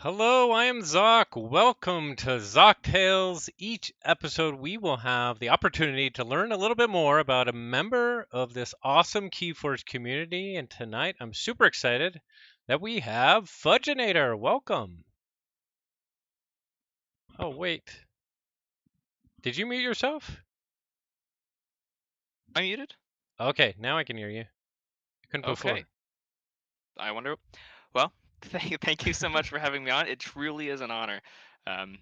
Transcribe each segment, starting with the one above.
Hello, I am Zoc. Welcome to xoquetails. Each episode, we will have the opportunity to learn a little bit more about a member of this awesome Keyforge community. And tonight, I'm super excited that we have Fudgenator. Welcome. Oh, wait. Did you mute yourself? I muted? Okay, now I can hear you. I couldn't Okay. before. I wonder. Well, thank you so much for having me on. It truly is an honor. Um,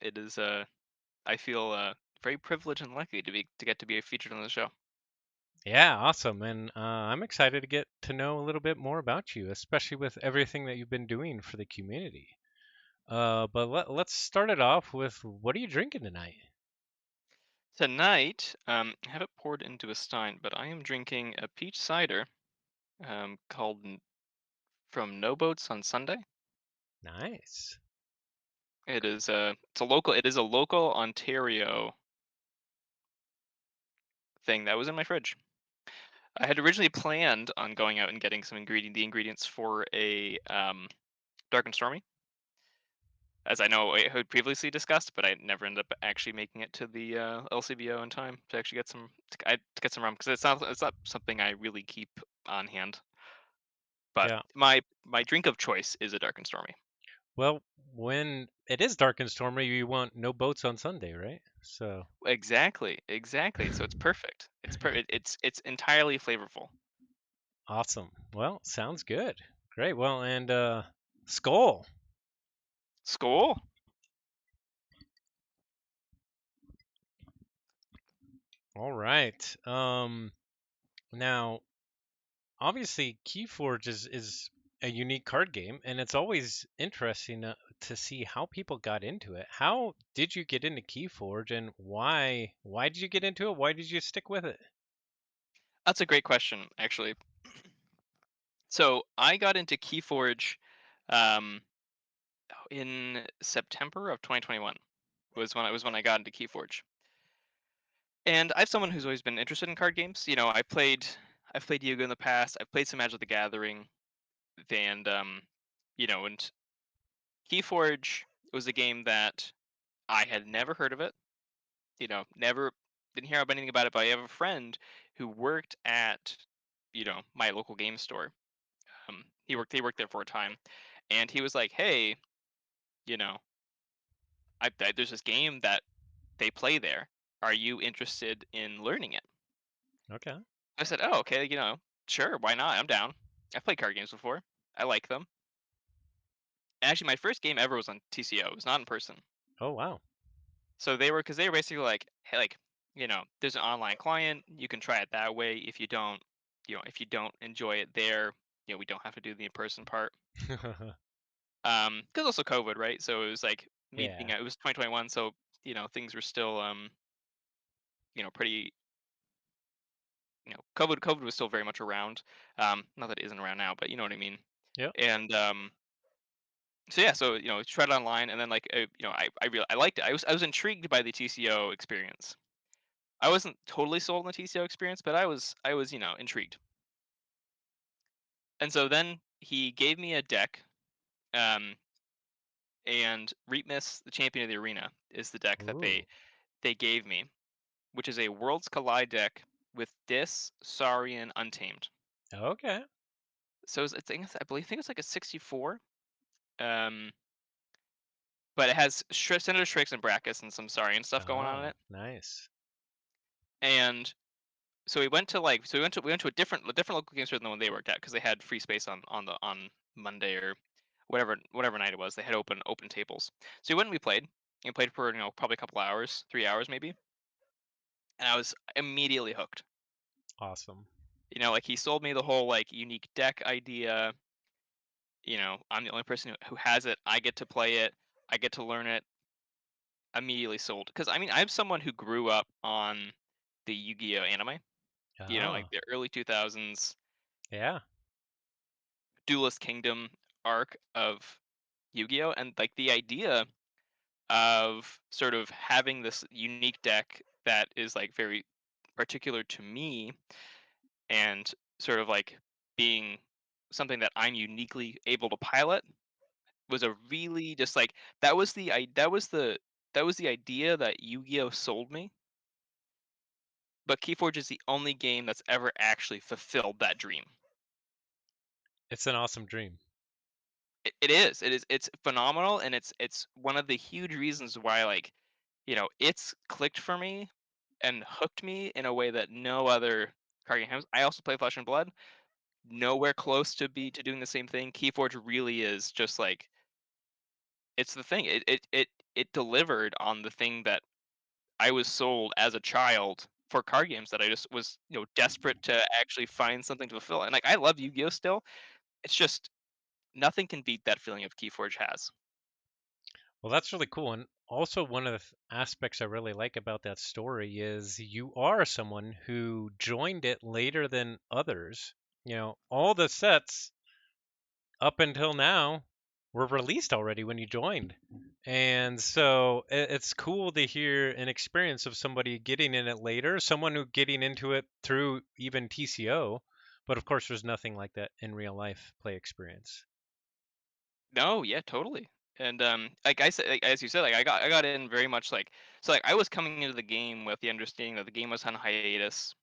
it is. I feel very privileged and lucky to get to be featured on the show. Yeah, awesome. And I'm excited to get to know a little bit more about you, especially with everything that you've been doing for the community. But let's start it off with what are you drinking tonight? Tonight, I have it poured into a stein, but I am drinking a peach cider called from No Boats on Sunday. Nice. It's a local. It is a local Ontario thing that was in my fridge. I had originally planned on going out and getting the ingredients for a dark and stormy, as I know I had previously discussed, but I never ended up actually making it to the LCBO in time to actually to get some rum because it's not something I really keep on hand. But Yeah. my drink of choice is a dark and stormy. Well, when it is dark and stormy, you want no boats on Sunday, right? So Exactly, exactly. So it's perfect. It's entirely flavorful. awesome. Well, sounds good. Great. Well, and Skull. Skull. All right. Now obviously Keyforge is a unique card game, and it's always interesting to see how people got into it. How did you get into Keyforge, and why? Why did you get into it? Why did you stick with it? That's a great question, actually. So I got into Keyforge um, in September of 2021 was when I got into Keyforge. And I'm someone who's always been interested in card games. You know, I've played Yu-Gi-Oh in the past. I've played some Magic the Gathering, and and Keyforge was a game that I had never heard of it. You know, never didn't hear about anything about it. But I have a friend who worked at my local game store. He worked there for a time, and he was like, "Hey, you know, there's this game that they play there. Are you interested in learning it?" Okay. I said, "Oh, okay, sure, why not? I'm down. I've played card games before. I like them." Actually, my first game ever was on TCO. It was not in person. Oh wow. So they were basically like, hey, like, there's an online client. You can try it that way. If you don't enjoy it there, we don't have to do the in person part. Because also COVID, right? So it was like Yeah. it was 2021, so things were still pretty. COVID was still very much around. Not that it isn't around now, but you know what I mean. Yep. And so yeah, so tried it online, and then like I liked it. I was intrigued by the TCO experience. I wasn't totally sold on the TCO experience, but I was intrigued. And so then he gave me a deck, um, and Reapmus, the champion of the arena, is the deck that Ooh. they gave me, which is a Worlds Collide deck with Dis, Saurian, Untamed. Okay. So I think it's like a 64. Um, but it has Senator Shrix and Brackus and some Saurian stuff going on in Ah, it. nice. And so we went to a different local game store than the one they worked at because they had free space on Monday or whatever night it was. They had open tables. So we went and we played. And played for probably a couple hours, 3 hours maybe, and I was immediately hooked. Awesome. Like he sold me the whole like unique deck idea. I'm the only person who has it. I get to play it. I get to learn it. Immediately sold. Because I mean, I'm someone who grew up on the Yu-Gi-Oh anime. Like Ah, the early 2000s yeah. Duelist Kingdom arc of Yu-Gi-Oh, and like the idea of sort of having this unique deck that is like very particular to me and sort of like being something that I'm uniquely able to pilot was a really just like that was the idea that Yu-Gi-Oh sold me, but Keyforge is the only game that's ever actually fulfilled that dream. It's an awesome dream. It's phenomenal, and it's one of the huge reasons why, like, it's clicked for me and hooked me in a way that no other card game has. I also play Flesh and Blood, nowhere close to doing the same thing. Keyforge really is just like it's the thing. It delivered on the thing that I was sold as a child for card games that I just was, desperate to actually find something to fulfill. And like I love Yu-Gi-Oh still. It's just nothing can beat that feeling of Keyforge has. Well, that's really cool. And also, one of the aspects I really like about that story is you are someone who joined it later than others. All the sets up until now were released already when you joined. And so it's cool to hear an experience of somebody getting in it later, someone who getting into it through even TCO. But of course, there's nothing like that in real life play experience. No, yeah, totally. And like I said, like, as you said, like I got in very much like so like I was coming into the game with the understanding that the game was on hiatus.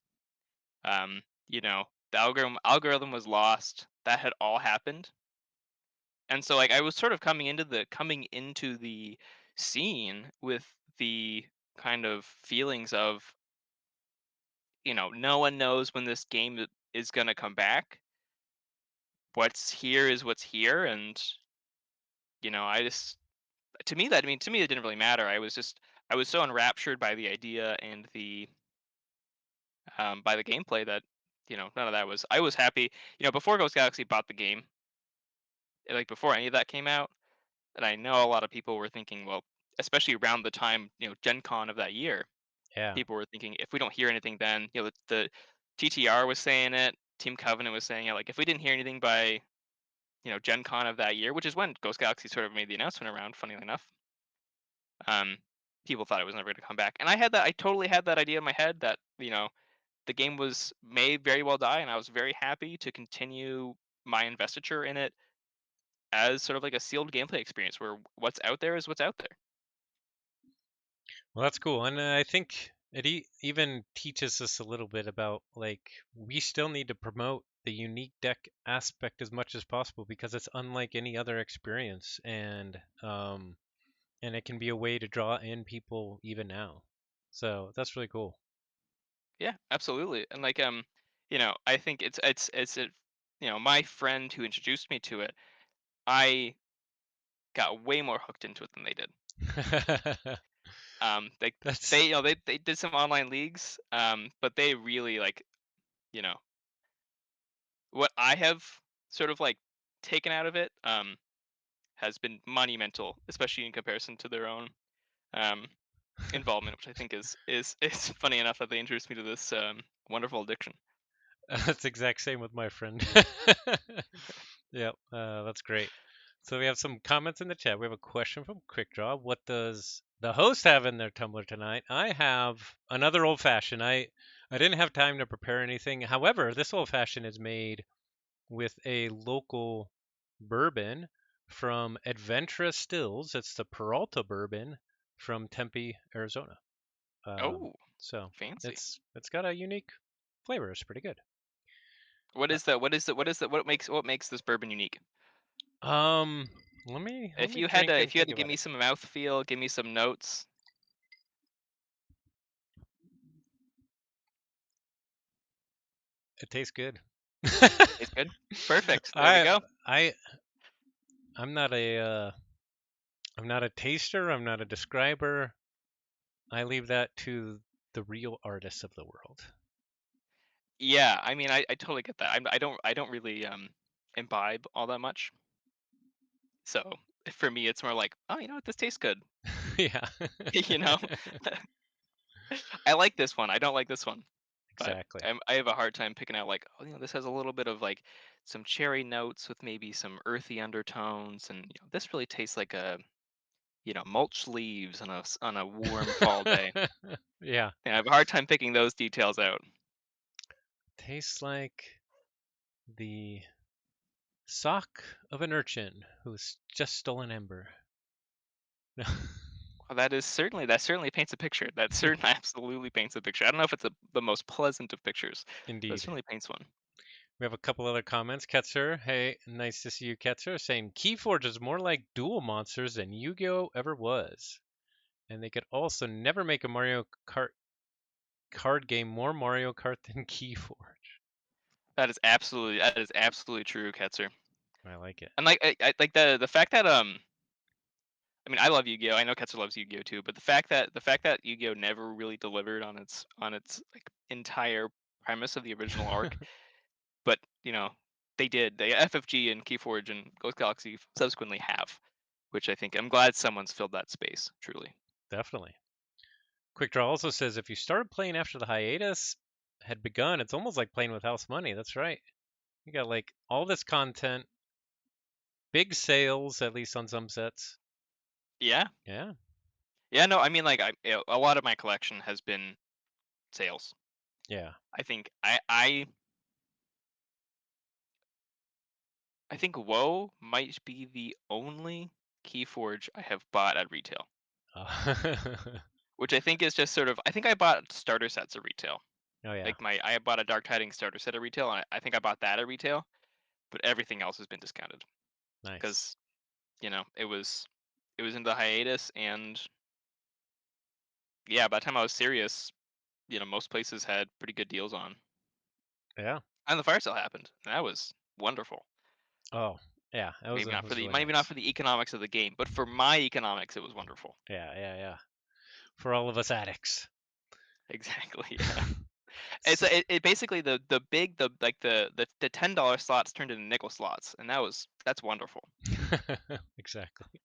Um, the algorithm was lost. That had all happened. And so like I was sort of coming into the scene with the kind of feelings of, no one knows when this game is going to come back. What's here is what's here, and I just to me it didn't really matter. I was so enraptured by the idea and the by the gameplay that none of that was. I was happy. Before Ghost Galaxy bought the game, like before any of that came out, and I know a lot of people were thinking, well, especially around the time Gen Con of that year, Yeah. people were thinking if we don't hear anything, then the TTR was saying it, Team Covenant was saying it. Like if we didn't hear anything by Gen Con of that year, which is when Ghost Galaxy sort of made the announcement around, funny enough, um, people thought it was never going to come back. And I totally had that idea in my head that the game was may very well die, and I was very happy to continue my investiture in it as sort of like a sealed gameplay experience where what's out there is what's out there. Well, that's cool. And I think it even teaches us a little bit about like we still need to promote the unique deck aspect as much as possible because it's unlike any other experience and it can be a way to draw in people even now. So that's really cool. Yeah, absolutely. And like I think my friend who introduced me to it, I got way more hooked into it than they did. Like That's they they did some online leagues, but they really like you know what I have sort of like taken out of it has been monumental, especially in comparison to their own um involvement, which I think is funny enough that they introduced me to this wonderful addiction. that's the exact same with my friend. Yep, that's great. So we have some comments in the chat. We have a question from Quick Draw. What does the host have in their tumbler tonight? I have another old fashioned. I didn't have time to prepare anything. However, this old fashioned is made with a local bourbon from Adventura Stills. It's the Peralta bourbon from Tempe, Arizona. Um, Oh, so fancy. it's got a unique flavor. It's pretty good. What is the what is the what is the what makes this bourbon unique? Um, let me drink and If you had think to give about me it. some mouthfeel, give me some notes. It tastes good. Tastes good. Perfect. There we I go. I I'm not a I'm not a taster. I'm not a describer. I leave that to the real artists of the world. Yeah, I mean, I totally get that. I don't really imbibe all that much. So for me, it's more like, oh, you know what, this tastes good. Yeah. you know, I like this one. I don't like this one, but Exactly. I have a hard time picking out like, oh, this has a little bit of like some cherry notes with maybe some earthy undertones, and this really tastes like a mulch leaves on on a warm fall day. Yeah. Yeah, I have a hard time picking those details out. Tastes like the Sock of an urchin who's just stolen ember. Well, that certainly paints a picture. That certainly absolutely paints a picture. I don't know if it's the most pleasant of pictures, but it Indeed. certainly paints one. We have a couple other comments. Ketzer, hey, nice to see you, Ketzer, saying Keyforge is more like Duel Monsters than Yu-Gi-Oh ever was, and they could also never make a Mario Kart card game more Mario Kart than Keyforge. That is absolutely true, Ketzer. I like it. And like the fact that I mean, I love Yu-Gi-Oh. I know Ketzer loves Yu-Gi-Oh too, but the fact that Yu-Gi-Oh never really delivered on its like entire premise of the original arc, but they did. They FFG and Keyforge and Ghost Galaxy subsequently have, which I think I'm glad someone's filled that space. Truly. Definitely. Quick Draw also says if you started playing after the hiatus had begun, it's almost like playing with house money. That's right. You got like all this content, big sales, at least on some sets. Yeah. Yeah. Yeah. No, I mean, like a lot of my collection has been sales. Yeah. I think I think WoW might be the only Keyforge I have bought at retail, Uh, which I think is just sort of. I think I bought starter sets at retail. oh yeah. Like I bought a Dark Tidings starter set at retail, and I think I bought that at retail, but everything else has been discounted Nice. because it was in the hiatus, and yeah, by the time I was serious, most places had pretty good deals on, Yeah. and the fire sale happened, and that was wonderful. Oh, yeah. That was Maybe not for the really maybe not nice. for the economics of the game, but for my economics, it was wonderful. Yeah, yeah, yeah. For all of us addicts. Exactly. Yeah. It basically the big the $10 slots turned into nickel slots, and that's wonderful. Exactly.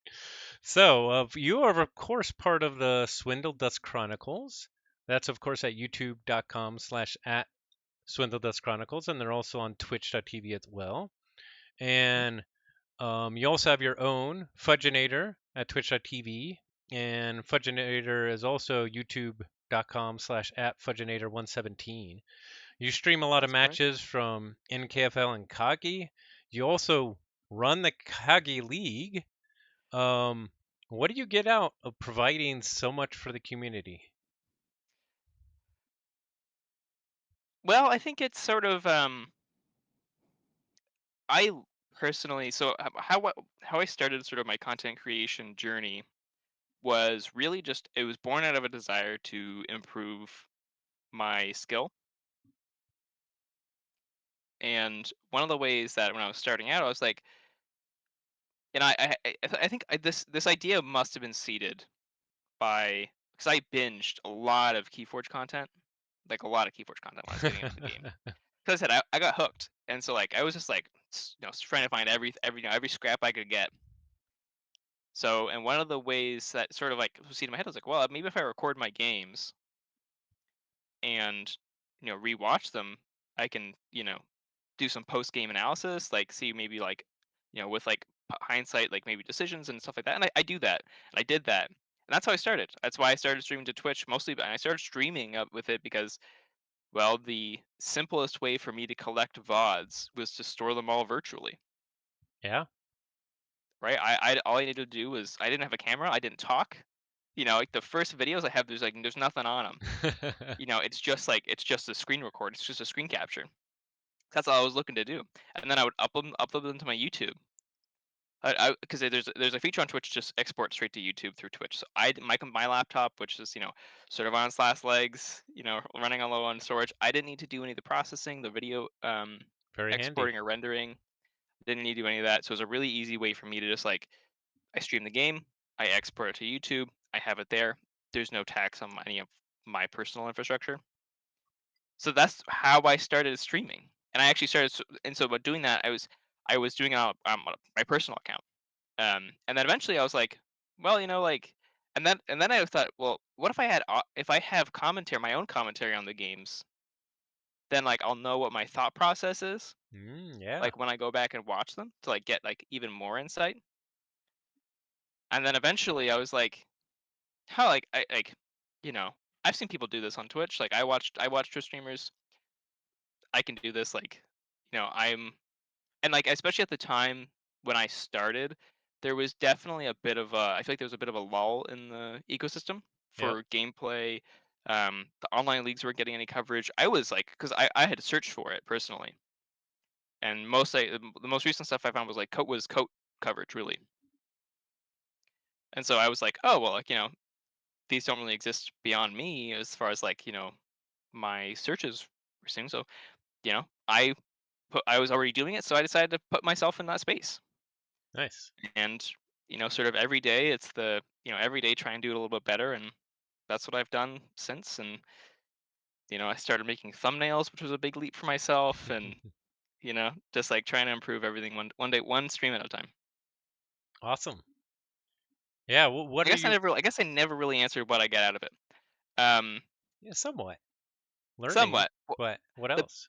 So, you are of course part of the Swindle Dust Chronicles. That's of course at youtube.com/at Swindle Dust Chronicles, and they're also on twitch.tv as well. Mhm. And you also have your own Fudgenator at twitch.tv, and Fudgenator is also youtube.com/at Fudgenator117. You stream a lot of That's correct. matches from NKFL and Kagi. You also run the Kagi League. Um, what do you get out of providing so much for the community? Well, I think it's sort of I personally so how I started sort of my content creation journey was really just it was born out of a desire to improve my skill. And one of the ways that when I was starting out, I was like, and I think this idea must have been seeded by because I binged a lot of Keyforge content, like a lot of Keyforge content when I was getting into the game. Because I said I got hooked, and so like I was just like trying to find every scrap I could get. So and one of the ways that sort of like was seeded in my head I was like, well, maybe if I record my games and rewatch them, I can do some post game analysis, like see maybe like with like hindsight, like maybe decisions and stuff like that. And I do that, and I did that, and that's how I started. That's why I started streaming to Twitch mostly, and I started streaming up with it because well, the simplest way for me to collect VODs was to store them all virtually. Yeah. Right? I all I needed to do was I didn't have a camera, I didn't talk. Like the first videos I have, there's nothing on them. It's just a screen record. It's just a screen capture. That's all I was looking to do, and then I would upload them to my YouTube. Because there's a feature on Twitch just export straight to YouTube through Twitch. So my laptop, which is sort of on its last legs, running on low on storage. I didn't need to do any of the processing, the video Very handy. exporting or rendering. Didn't need to do any of that. So it was a really easy way for me to just like I stream the game, I export it to YouTube, I have it there. There's no tax on any of my personal infrastructure. So that's how I started streaming. And I actually and so by doing that, I was doing it on my personal account. And then eventually I was like, well, like, and then I thought, well, what if if I have commentary, my own commentary on the games, then like I'll know what my thought process is, Yeah. like when I go back and watch them to like get like even more insight. And then eventually I was like, how like I like, you know, I've seen people do this on Twitch. Like I watched Twitch streamers. I can do this. Like, I'm and like especially at the time when I started, there was definitely a bit of a I feel like there was a bit of a lull in the ecosystem Yep. for gameplay. The online leagues weren't getting any coverage. I was like, because I had searched for it personally, and the most recent stuff I found was like coat coverage really, and so I was like, oh well, like these don't really exist beyond me as far as like my searches were seeing. So I was already doing it, so I decided to put myself in that space. Nice. And sort of every day it's the every day try and do it a little bit better, and that's what I've done since. And I started making thumbnails, which was a big leap for myself, and just like trying to improve everything one day, one stream at a time. Awesome. Yeah. What I are guess you? I guess I never really answered what I get out of it. Um, Yeah, somewhat learning, Somewhat. but what The else?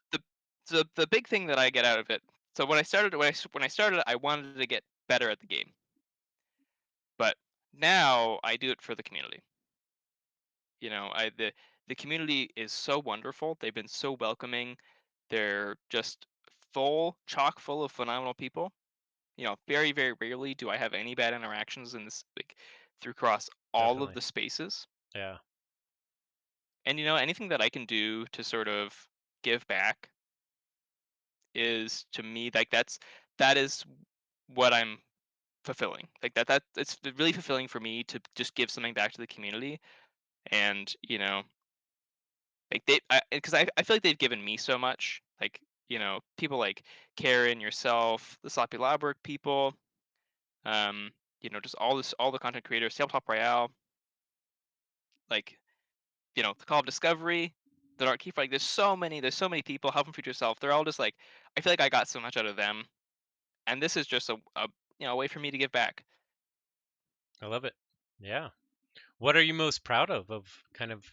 the the big thing that I get out of it. So when I started, I wanted to get better at the game, but now I do it for the community. The community is so wonderful. They've been so welcoming. They're just chock full of phenomenal people. Very, very rarely do I have any bad interactions in this, like, through across all of Definitely. the spaces. Yeah. And anything that I can do to sort of give back is to me like that is what I'm fulfilling. Like that it's really fulfilling for me to just give something back to the community. And like because I feel like they've given me so much. Like people like Karen, yourself, the Sloppy Lab Work people, um, just all the content creators, Tabletop Royale, like the Call of Discovery, the Dark Keeper. Like there's so many people. Help them Future Self. They're all just like I feel like I got so much out of them, and this is just a way for me to give back. I love it. Yeah. What are you most proud of kind of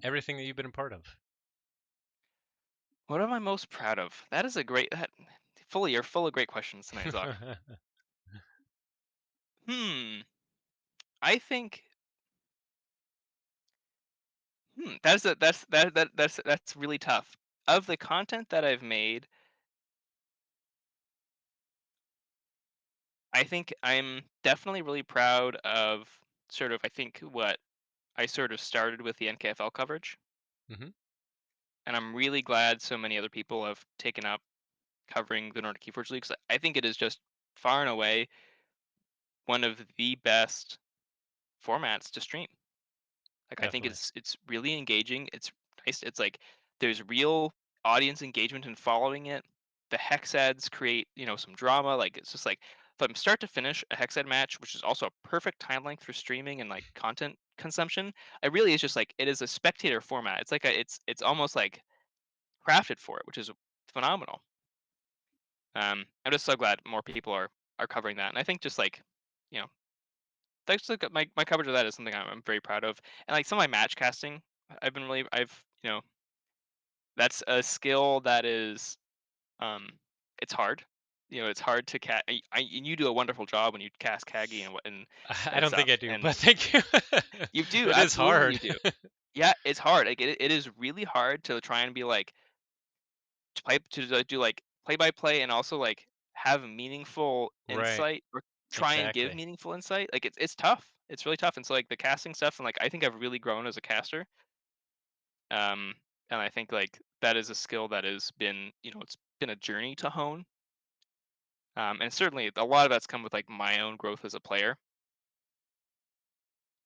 everything that you've been a part of? What am I most proud of? That is a great that you're full of great questions tonight, Zoc. Hmm. I think that's really tough. Of the content that I've made, I think I'm definitely really proud of sort of I think what I sort of started with the NKFL coverage, Hmm. and I'm really glad so many other people have taken up covering the Nordic Keyforge League. 'Cause I think it is just far and away one of the best formats to stream. Like I think Definitely. it's really engaging. It's nice. It's like there's real audience engagement in following it. The hex ads create, some drama. Like it's just like from start to finish a hex ad match, which is also a perfect time length for streaming and like content consumption. It really is just like it is a spectator format. It's like it's almost like crafted for it, which is phenomenal. I'm just so glad more people are covering that, and I think just like you know thanks to my coverage of that is something I'm very proud of. And like some of my match casting, I've that's a skill that is um it's hard. It's hard to cast. And you do a wonderful job when you cast Kagi I and don't think I stuff. do, And but thank you. you do It is absolutely you hard. do. Yeah, it's hard. Like it is really hard to try and be like do like play by play and also like have meaningful Right. insight or try and give Exactly. meaningful insight. Like it's tough. It's really tough. And so like the casting stuff and like I think I've really grown as a caster. Um and I think like that is a skill that has been, it's been a journey to hone. And certainly a lot of that's come with like my own growth as a player.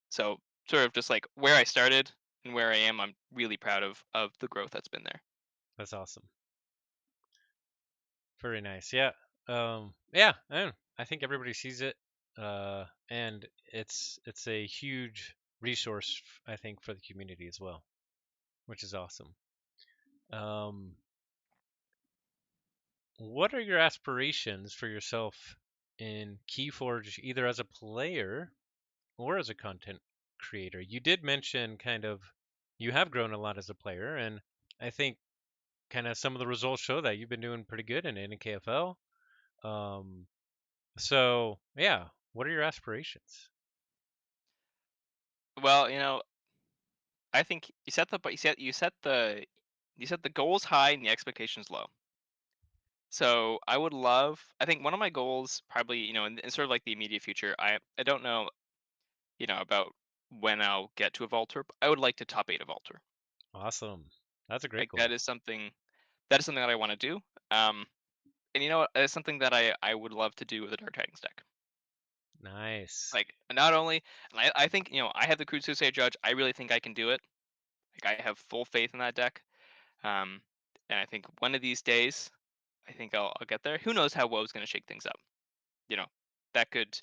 So sort of just like where I started and where I am, I'm really proud of the growth that's been there. That's awesome. Very nice. Yeah. Yeah, I think everybody sees it. And it's a huge resource I think for the community as well, which is awesome. Um, what are your aspirations for yourself in Keyforge, either as a player or as a content creator? You did mention kind of you have grown a lot as a player, and I think kind of some of the results show that you've been doing pretty good in NKFL. Um, so yeah, what are your aspirations? Well, I think you set the goals high and the expectations low. So I would love. I think one of my goals, probably, in sort of like the immediate future. I don't know, about when I'll get to a vaulter. But I would like to top eight a vaulter. Awesome. That's a great Like goal. that is something that I want to do. And you know what? It's something that I would love to do with a Dark Titans deck. Nice. Like, not only, and I think, I have the Crude Suicide Judge. I really think I can do it. Like, I have full faith in that deck. Um, and I think one of these days, I think I'll get there. Who knows how WoW's going to shake things up? You know, that could,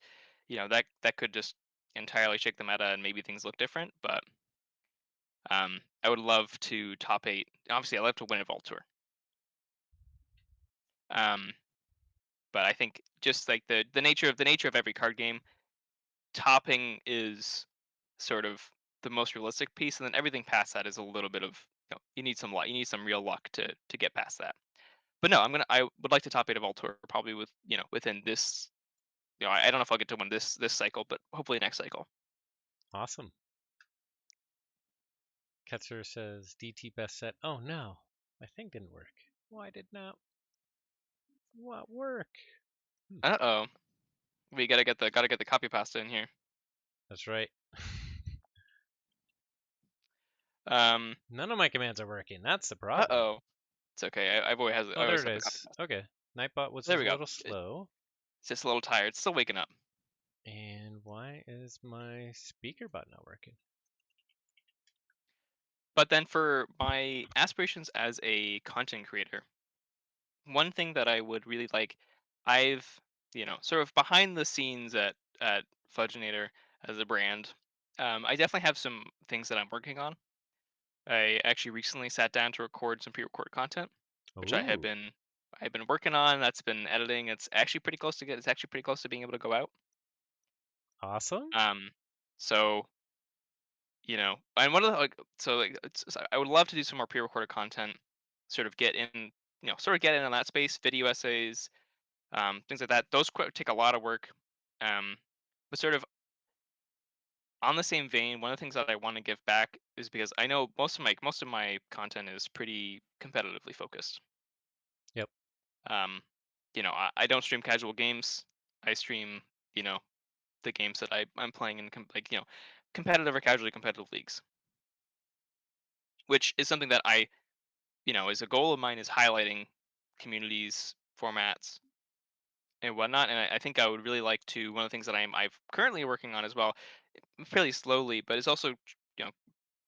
that could just entirely shake the meta and maybe things look different. But I would love to top eight. Obviously, I love to win a Vault Tour. Um, but I think just like the nature of every card game, topping is sort of the most realistic piece, and then everything past that is a little bit of, you need some luck, you need some real luck to get past that. But no, I would like to top eight of all tour probably within this. I don't know if I'll get to win this cycle, but hopefully next cycle. Awesome. Ketzer says DT best set. Oh no, my thing didn't work. Why did not what work? Hmm, Uh-oh, we gotta get the copy pasta in here. that's right. Um, None of my commands are working. That's the problem. uh-oh, it's okay. Oh, I there always it have the copy is. pasta. Okay. Nightbot was There just we a go. little slow. It's just a little tired. It's still waking up. And why is my speaker button not working? But then for my aspirations as a content creator, one thing that I would really like, I've, sort of behind the scenes at Fudgenator as a brand, I definitely have some things that I'm working on. I actually recently sat down to record some pre-recorded content, which Ooh, I've been working on. That's been editing. It's actually pretty close to being able to go out. awesome. Um, so and one of the like, so like, I would love to do some more pre-recorded content, sort of get in, sort of get in on that space, video essays, things like that. Those take a lot of work. Um, but sort of on the same vein, one of the things that I want to give back is because I know most of my content is pretty competitively focused. Yep. Um, I don't stream casual games. I stream, you know, the games that I'm playing in competitive or casually competitive leagues, which is something that is a goal of mine, is highlighting communities, formats, and whatnot. And I think I would really like to. One of the things that I've currently working on as well, fairly slowly, but is also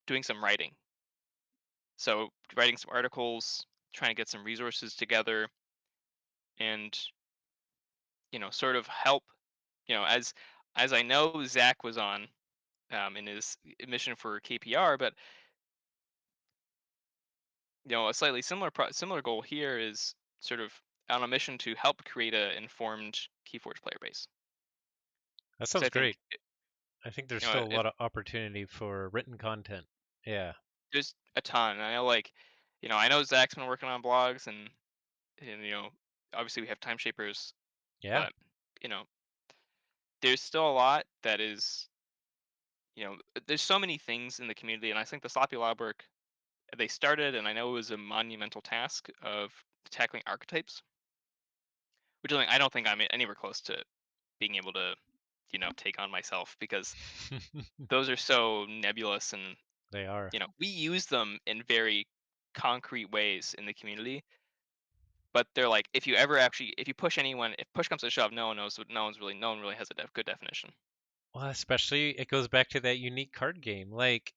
doing some writing. So writing some articles, trying to get some resources together, and sort of help. As I know Zach was on in his mission for KPR, but a slightly similar goal here is sort of on a mission to help create a informed Keyforge player base. That Because sounds I think great. I think there's still a if lot of opportunity for written content. Yeah. there's a ton. I know, like, I know Zach's been working on blogs, and obviously we have time shapers, Yeah. but you know there's still a lot that is, there's so many things in the community, and I think the Sloppy Lab work, they started, and I know it was a monumental task of tackling archetypes, which I don't think I'm anywhere close to being able to, take on myself, because those are so nebulous, and They are. we use them in very concrete ways in the community. But they're like, if you push anyone, if push comes to shove, no one really has a good definition. Well, especially it goes back to that unique card game. Like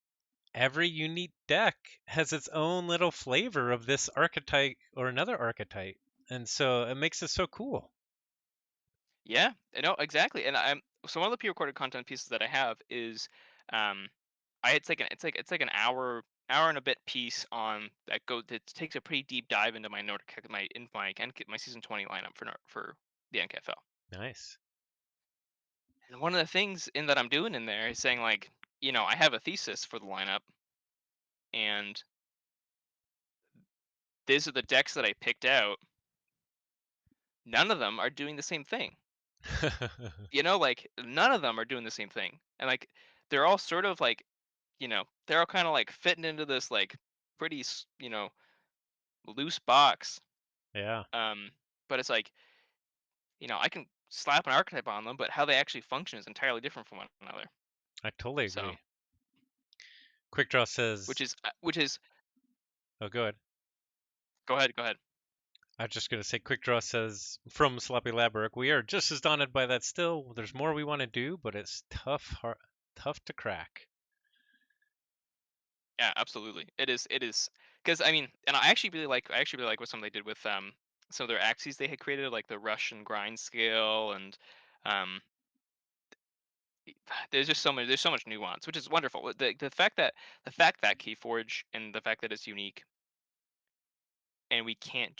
every unique deck has its own little flavor of this archetype or another archetype. And so it makes it so cool. Yeah, I know exactly. And I'm so one of the pre-recorded content pieces that I have is, um, it's like an hour and a bit piece on that that takes a pretty deep dive into my Nordic my season 20 lineup for the NKFL. Nice. And one of the things in that I'm doing in there is saying, like, I have a thesis for the lineup, and these are the decks that I picked out. None of them are doing the same thing. Like, none of them are doing the same thing. And, like, they're all sort of like, they're all kind of like fitting into this, like, pretty loose box. Yeah. But it's like, I can slap an archetype on them, but how they actually function is entirely different from one another. I totally So, agree. Quick Draw says, which is oh, go ahead. go ahead, go ahead. I was just gonna say, Quick Draw says from Sloppy Laboric, we are just as daunted by that still. There's more we want to do, but it's tough to crack. Yeah, absolutely. It is because I mean, and I actually really like what some they did with some of their axes they had created, like the Russian grind scale, and um there's so much nuance, which is wonderful. The fact that Keyforge and the fact that it's unique, and we can't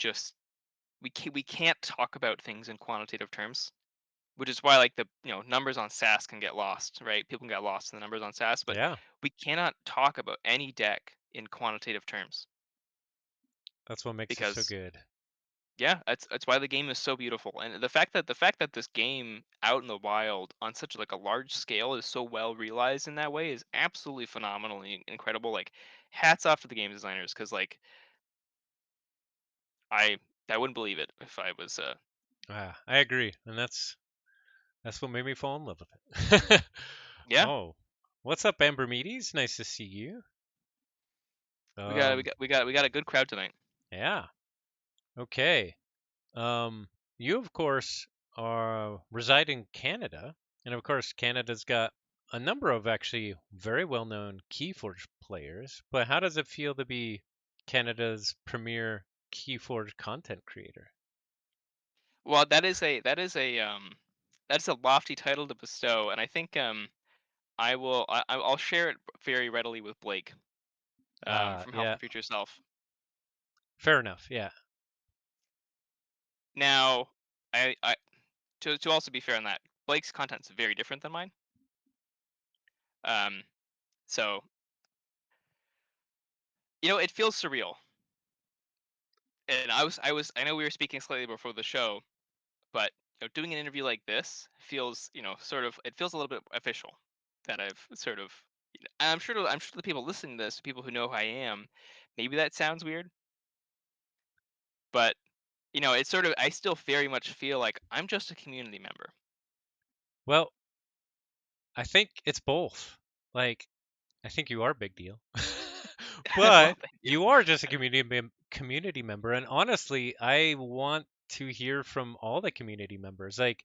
talk about things in quantitative terms, which is why like the numbers on SAS can get lost, right? People can get lost in the numbers on SAS, but Yeah, we cannot talk about any deck in quantitative terms that's what makes it so because good. yeah, that's why the game is so beautiful, and the fact that this game out in the wild on such like a large scale is so well realized in that way is absolutely phenomenally incredible. Like, hats off to the game designers because like I I wouldn't believe it if I was I agree, and that's what made me fall in love with it. yeah. Oh, what's up, Amber Meaties? Nice to see you. We got we Um, got we got we got a good crowd tonight. yeah. Okay. Um, you of course are reside in Canada, and of course Canada's got a number of actually very well-known Keyforge players. But how does it feel to be Canada's premier Keyforge content creator? Well, that's a lofty title to bestow, and I think I'll share it very readily with Blake from Help Yeah, from Future Self. fair enough. Yeah. Now, I to also be fair on that, Blake's content's very different than mine. Um, so it feels surreal. And I know we were speaking slightly before the show, but doing an interview like this feels, it feels a little bit official that I've sort of. I'm sure the people listening to this, people who know who I am, maybe that sounds weird, but it's sort of I still very much feel like I'm just a community member. Well, I think it's both. Like, I think you are a big deal. Well, But thank you. you are just a community member, and honestly, I want to hear from all the community members. Like,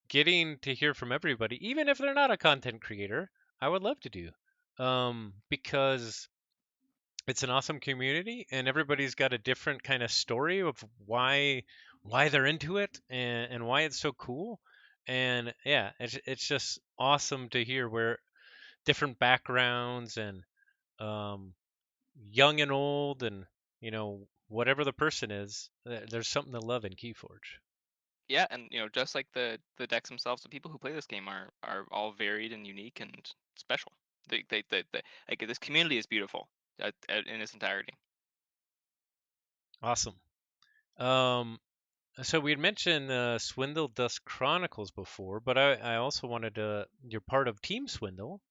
getting to hear from everybody, even if they're not a content creator, I would love to do. Because it's an awesome community, and everybody's got a different kind of story of why they're into it, and why it's so cool. And yeah, it's just awesome to hear where different backgrounds and um, young and old, and whatever the person is, there's something to love in Keyforge. Yeah, and just like the decks themselves, the people who play this game are all varied and unique and special. They like this community is beautiful in its entirety. Awesome. Um, so we had mentioned Swindle Dust Chronicles before, but I also wanted to. You're part of Team Swindle.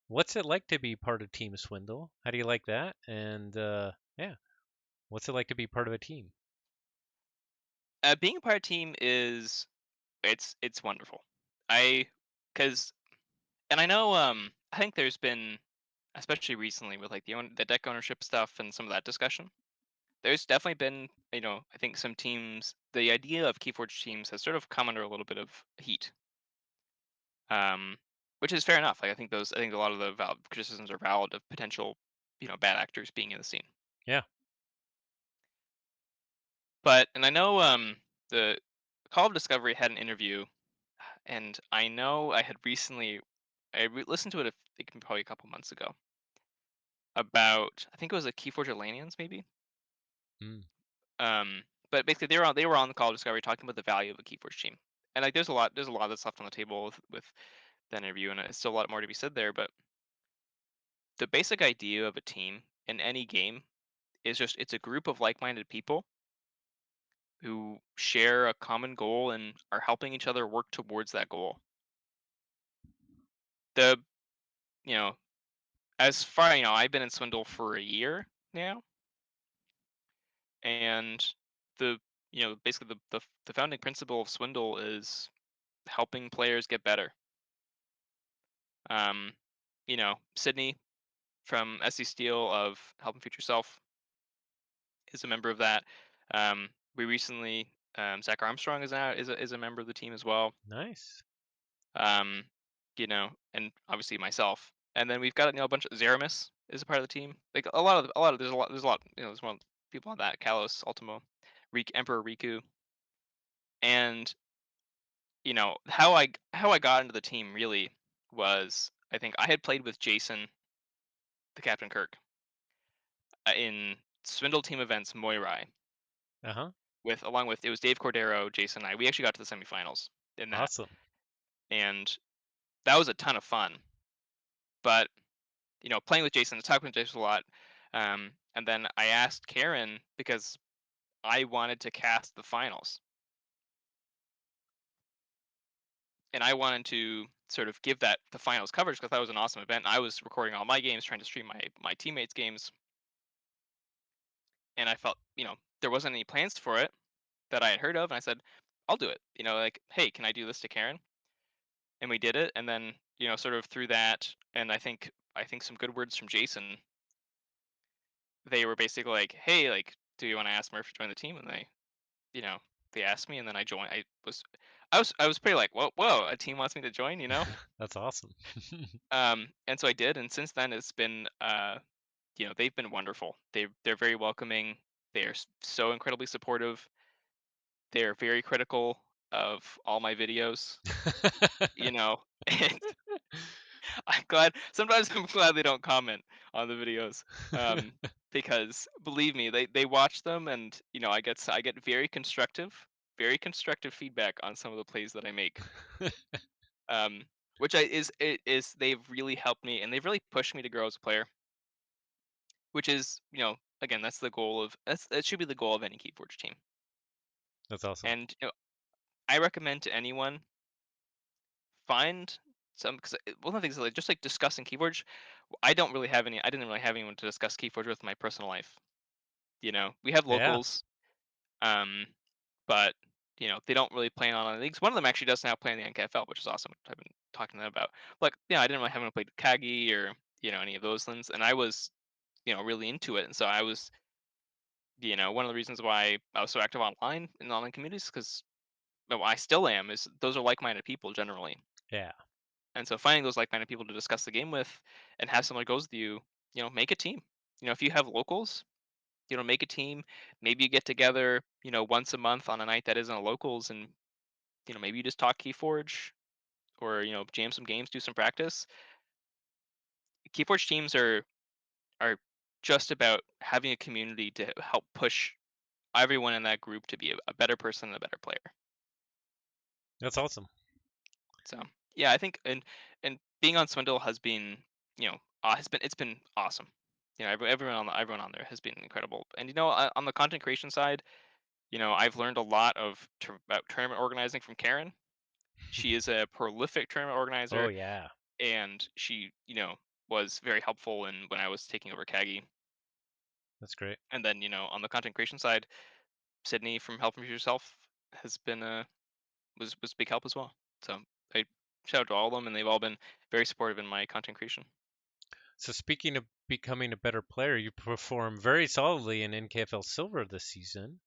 What's it like to be part of Team Swindle? How do you like that? And yeah, what's it like to be part of a team? Being a part of team is it's wonderful. I because and I know I think there's been, especially recently with like the deck ownership stuff and some of that discussion. There's definitely been, I think some teams, the idea of Keyforge teams has sort of come under a little bit of heat, um, which is fair enough. Like I think a lot of the criticisms are valid of potential, bad actors being in the scene. Yeah. But and I know the Call of Discovery had an interview, and I know listened to it think probably a couple months ago about I think it was a Keyforge Atlanteans maybe. Mm, Um, but basically they were on the Call of Discovery talking about the value of a Keyforge team. And like there's a lot that's left on the table with that interview, and it's still a lot more to be said there. But the basic idea of a team in any game is just it's a group of like-minded people who share a common goal and are helping each other work towards that goal. The you know as far I've been in Swindle for a year now, and the basically the founding principle of Swindle is helping players get better. Um, Sydney from SC Steel of Helping Future Self is a member of that. We recently Zach Armstrong is a member of the team as well. Nice. Um, and obviously myself. And then we've got a bunch of Zeramis is a part of the team. Like a lot of there's a lot there's one people on that Kalos, Ultimo, Emperor Riku, and how I got into the team really was I think I had played with Jason, the Captain Kirk, in Swindle team events Moirai Uh huh. with along with it was Dave Cordero, Jason, and I. We actually got to the semifinals in that, Awesome. and that was a ton of fun. But playing with Jason, talking with Jason a lot, and then I asked Karen because I wanted to cast the finals, and I wanted to sort of give that the finals coverage because that was an awesome event. I was recording all my games, trying to stream my teammates' games, and I felt there wasn't any plans for it that I had heard of, and I said, I'll do it. Like, hey, can I do this to Karen? And we did it, and then sort of through that, and I think some good words from Jason. They were basically like, hey, like, do you want to ask Murph to join the team? And you know, they asked me, and then I joined. I was pretty like, whoa, a team wants me to join. That's awesome. And so I did, and since then it's been, they've been wonderful. They're very welcoming. They're so incredibly supportive. They're very critical of all my videos. And Sometimes I'm glad they don't comment on the videos, um, because believe me, they watch them, and I get very constructive feedback on some of the plays that I make. Which they've really helped me, and they've really pushed me to grow as a player. Which is, again, that should be the goal of any Keyforge team. That's awesome. And I recommend to anyone find some because one of the things is like just like discussing Keyforge. I didn't really have anyone to discuss Keyforge with in my personal life. We have Yeah. locals, um, but they don't really play on leagues. One of them actually does now play in the NKFL, which is awesome. Which I've been talking to them about. Like, yeah, I didn't really have anyone play Kagi or any of those things, and I was really into it, and so I was one of the reasons why I was so active online in online communities because I still am is those are like-minded people generally, Yeah. and so finding those like-minded people to discuss the game with and have someone that goes with you, make a team. If you have locals, make a team. Maybe you get together, once a month on a night that isn't a locals, and maybe you just talk Keyforge or jam some games, do some practice. Keyforge teams are just about having a community to help push everyone in that group to be a better person and a better player. That's awesome. So yeah, I think and being on Swindle has been it's been awesome. Everyone on there has been incredible. And on the content creation side, I've learned a lot about tournament organizing from Karen. She is a prolific tournament Oh organizer, yeah. and she was very helpful in when I was taking over Kagi. That's great. And then on the content creation side, Sydney from Helping Yourself has been was a big help as well. So I shout out to all of them, and they've all been very supportive in my content creation. So speaking of becoming a better player, you perform very solidly in NKFL Silver this season.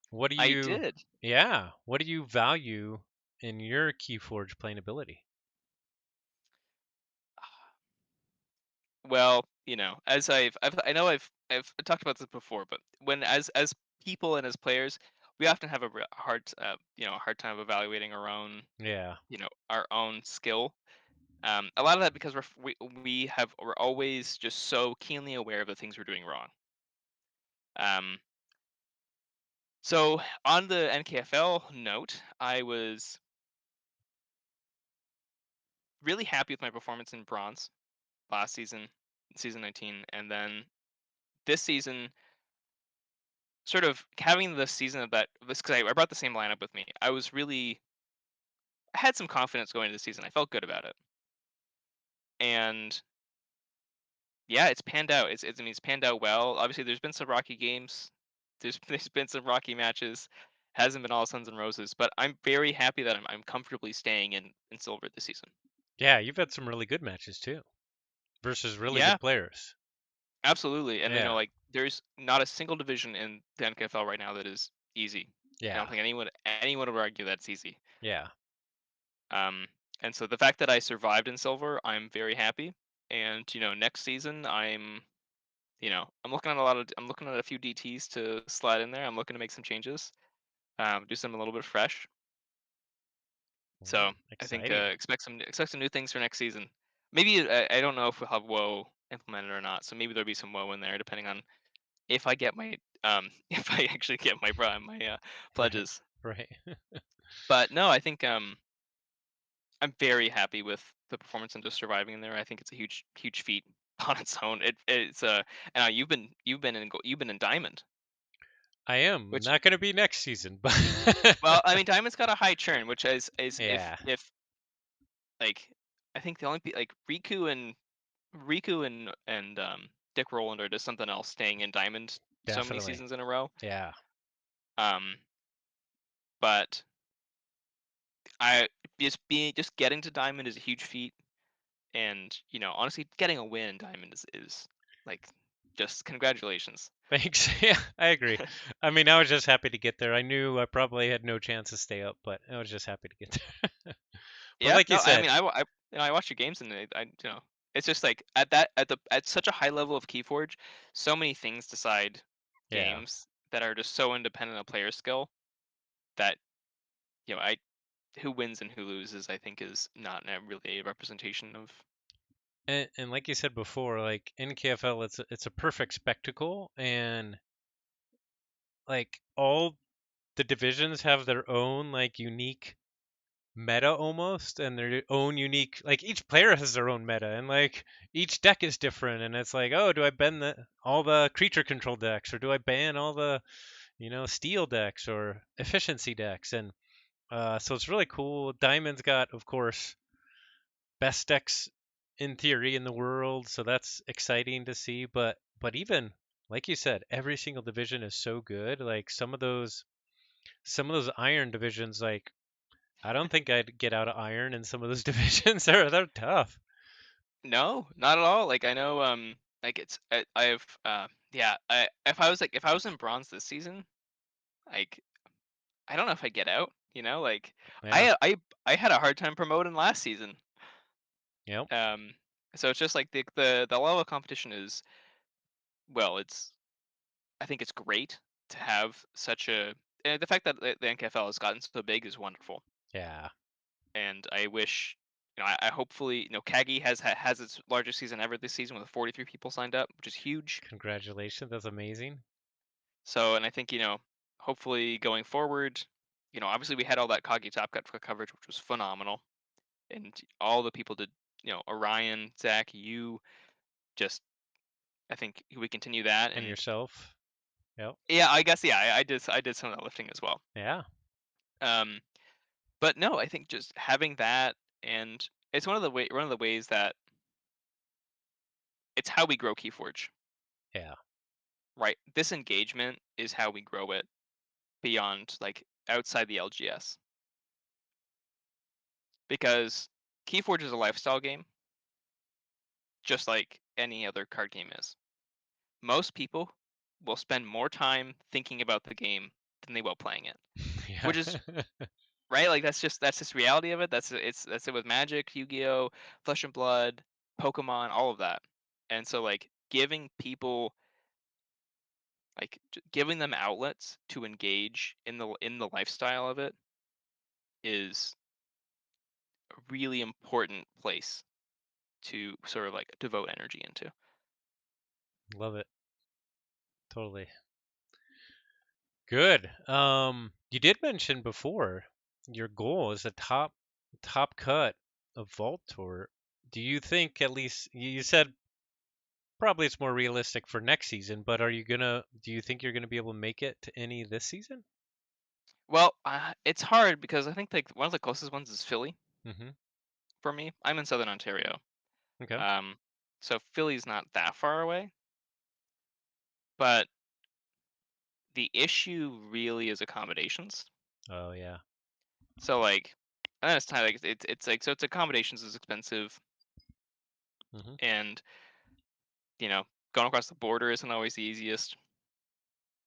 What do I you, did. yeah, what do you value in your Keyforge playing ability? Well, as I know I've talked about this before, but when as people and as players, we often have a hard time evaluating Yeah, our own skill. A lot of that because we're always just so keenly aware of the things we're doing wrong. Um, so on the NKFL note, I was really happy with my performance in bronze last season, season 19, and then this season, sort of having the season of that this because I brought the same lineup with me. I had some confidence going into the season. I felt good about it, and yeah, it's panned out. It's panned out well. Obviously, there's been some rocky games. there's been some rocky matches. Hasn't been all suns and roses, but I'm very happy that I'm comfortably staying in silver this season. Yeah, you've had some really good matches too versus really Yeah, good players. absolutely. And Yeah. like there's not a single division in the NKFL right now that is easy. I Yeah. don't think anyone would argue that's easy. Yeah. Um, and so the fact that I survived in silver, I'm very happy. And next season, I'm looking at a few DTs to slide in there. I'm looking to make some changes, do something a little bit fresh. So Well, I think exciting. expect some new things for next season. Maybe I don't know if we'll have woe implemented or not. So maybe there'll be some woe in there, depending on if I get my if I actually get my Right. pledges. Right. But no, I think I'm very happy with the performance and just surviving in there. I think it's a huge feat on its own. And you've been in diamond, I am which, not going to be next season, but well, I mean, diamond's got a high churn, which is yeah, if like I think the only like Riku and Dick Rowland are just something else, staying in diamond so many definitely. seasons in a row. Yeah. Um, but I just getting to diamond is a huge feat, and honestly, getting a win in diamond is like just congratulations. Thanks. Yeah, I agree. I mean, I was just happy to get there. I knew I probably had no chance to stay up, but I was just happy to get there. But Yeah, like you no, I said, mean, I watch your games, and it's just like at such a high level of Keyforge, so many things decide yeah. games that are just so independent of player skill that I who wins and who loses, I think, is not really a representation of. And like you said before, like in KFL, it's a perfect spectacle, and like all the divisions have their own like unique meta almost, and their own unique, like each player has their own meta, and like each deck is different, and it's like, oh, do I ban all the creature control decks, or do I ban all the steel decks or efficiency decks? And so it's really cool. Diamond's got, of course, best decks in theory in the world, so that's exciting to see. But even like you said, every single division is so good. Like some of those iron divisions, like I don't think I'd get out of iron in some of those divisions. They're tough. No, not at all. Like I know, like I've yeah, if I was in bronze this season, like I don't know if I'd get out. Like Yeah. I I I had a hard time promoting last season. Yep. Um, so it's just like the level of competition is, well, I think it's great to have such a, the fact that the NKFL has gotten so big is wonderful, Yeah. and I wish. I hopefully, Kagi has its largest season ever this season with 43 people signed up, which is huge. Congratulations. That's amazing. So, and I think, hopefully going forward, obviously we had all that Kagi Top Cut coverage, which was phenomenal, and all the people did, Orion, Zach, you, just I think we continue that, And and yourself. Yep. yeah, I guess, yeah, I did some of that lifting as well. Yeah. Um, but no, I think just having that, and it's one of the ways that it's how we grow Keyforge, Yeah. right? This engagement is how we grow it beyond, like, outside the LGS, because Keyforge is a lifestyle game, just like any other card game is. Most people will spend more time thinking about the game than they will playing it, Yeah. which is right. Like that's just reality of it. That's it with Magic, Yu-Gi-Oh, Flesh and Blood, Pokemon, all of that. And so like giving people giving them outlets to engage in the lifestyle of it is a really important place to sort of like devote energy into. Love it. Totally. Good. You did mention before your goal is a top cut of Vault Tour. Do you think, at least you said probably it's more realistic for next season, but do you think you're gonna be able to make it to any this season? Well, it's hard because I think like one of the closest ones is Philly Mm-hmm. for me. I'm in Southern Ontario, Okay. um, so Philly's not that far away. But the issue really is accommodations. Oh yeah. So like, and it's kind of like it's like so it's accommodations is expensive, Hmm. and you know going across the border isn't always the easiest.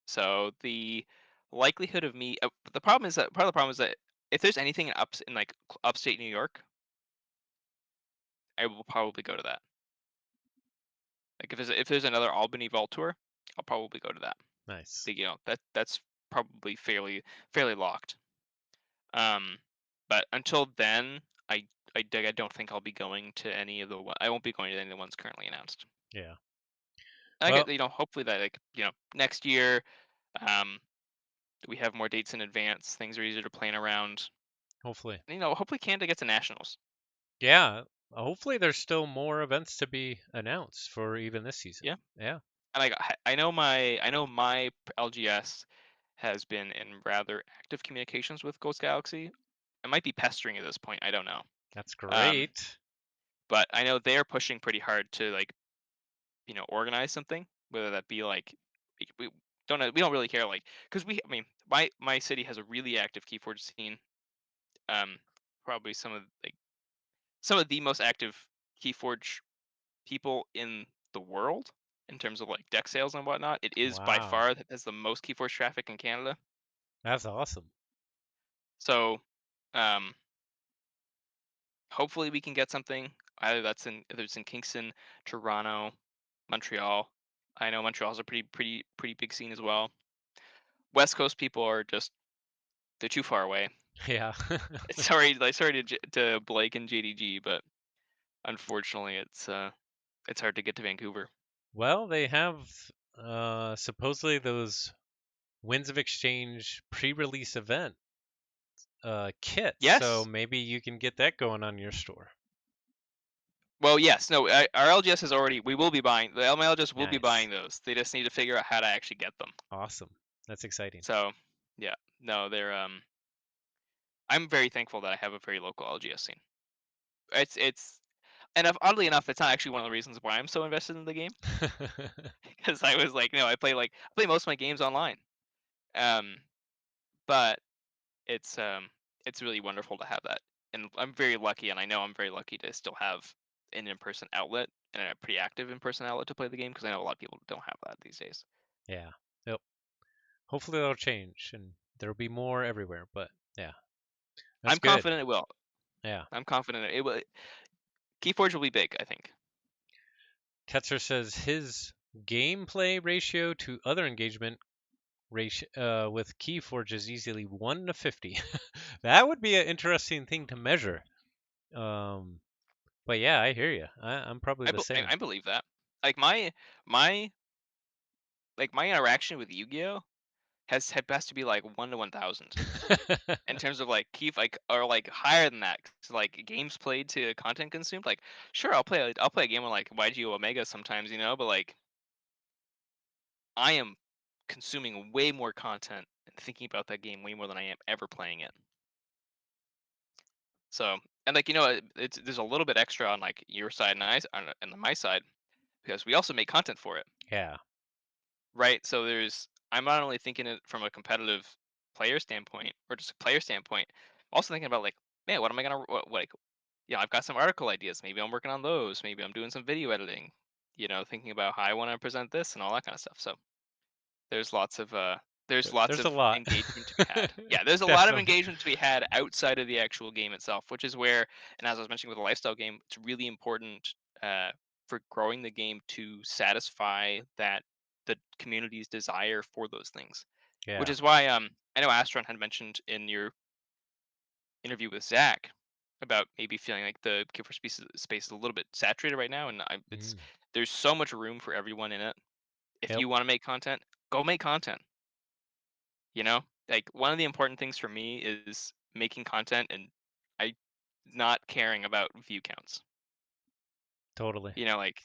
So the likelihood of me, the problem is that part of the problem is that if there's anything in like upstate New York, I will probably go to that. Like if there's another Albany Vault tour, I'll probably go to that. Nice. That's probably fairly locked. Um, but until then, I I don't think I'll be going to any of the I won't be going to any of the ones currently announced. Yeah. I get Well, hopefully that like next year, um, we have more dates in advance. Things are easier to plan around. hopefully. Hopefully Canada gets a nationals. Yeah. Hopefully there's still more events to be announced for even this season. Yeah, Yeah. and I know my LGS has been in rather active communications with Ghost Galaxy. It might be pestering at this point. I don't know. That's Um, great. but I know they're pushing pretty hard to like organize something, whether that be like we don't really care like because I mean my city has a really active Keyforge scene. Um, probably some of the most active Keyforge people in the world in terms of like deck sales and whatnot. It is by Wow. far that has the most Keyforge traffic in Canada. That's awesome. So, um, hopefully we can get something. Either it's in Kingston, Toronto, Montreal. I know Montreal's a pretty big scene as well. West Coast people are just they're too far away. Yeah. Sorry to to Blake and JDG, but unfortunately it's hard to get to Vancouver. Well, they have supposedly those Winds of Exchange pre-release event kits, so Yes. maybe you can get that going on your store. Well, yes. No, our LGS is already. We will be buying the my LGS will be Nice. buying those. They just need to figure out how to actually get them. Awesome. That's exciting. So, yeah. No, they're I'm very thankful that I have a very local LGS scene. It's and oddly enough, it's not actually one of the reasons why I'm so invested in the game because I was like, no, I play most of my games online. Um, but it's um it's really wonderful to have that, and I'm very lucky, and I know I'm very lucky to still have an in-person outlet and a pretty active in-person outlet to play the game because I know a lot of people don't have that these days. Yeah. Yep. Hopefully that'll change and there'll be more everywhere, but yeah. That's I'm good. confident it will. Yeah. I'm confident it will. Keyforge will be big, I think. Ketzer says his gameplay ratio to other engagement ratio with Keyforge is easily 1 to 50. That would be an interesting thing to measure. Um, but yeah, I hear you. I'm probably the same. I believe that. Like my my interaction with Yu-Gi-Oh has to be like 1 to 1,000 in terms of like key like or like higher than that. 'Cause, like games played to content consumed. Like sure, I'll play a game with like YGO Omega sometimes, but like I am consuming way more content and thinking about that game way more than I am ever playing it. So, and like it's there's a little bit extra on like your side and on my side because we also make content for it, Yeah. right? So I'm not only thinking it from a competitive player standpoint or just a player standpoint, I'm also thinking about like, man, what am I gonna what like I've got some article ideas. Maybe I'm working on those. Maybe I'm doing some video editing. Thinking about how I want to present this and all that kind of stuff. So There's lots of There's a lot. engagement to be had. Yeah, there's a lot of Definitely. engagement to be had outside of the actual game itself, which is where, and as I was mentioning with a lifestyle game, it's really important for growing the game to satisfy the community's desire for those things. Which Yeah. is why I know Astron had mentioned in your interview with Zach about maybe feeling like the Kid for space is a little bit saturated right now, and it's Mm. there's so much room for everyone in it. If Yep. you want to make content, go make content. Like one of the important things for me is making content and I not caring about view counts. Totally. Like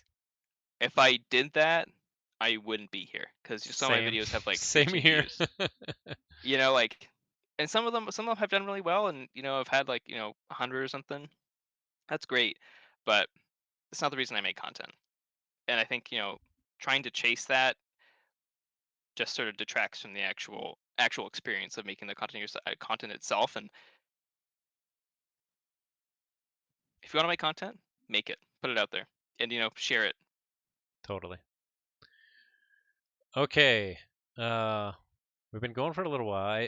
if I did that, I wouldn't be here because some of my Same. videos have like Same 15 here. views. Like, and some of them have done really well, and I've had like 100 or something. That's great, but it's not the reason I make content. And I think trying to chase that just sort of detracts from the actual experience of making the content itself. And if you want to make content, make it, put it out there, and share it. Totally. Okay. Uh, we've been going for a little while,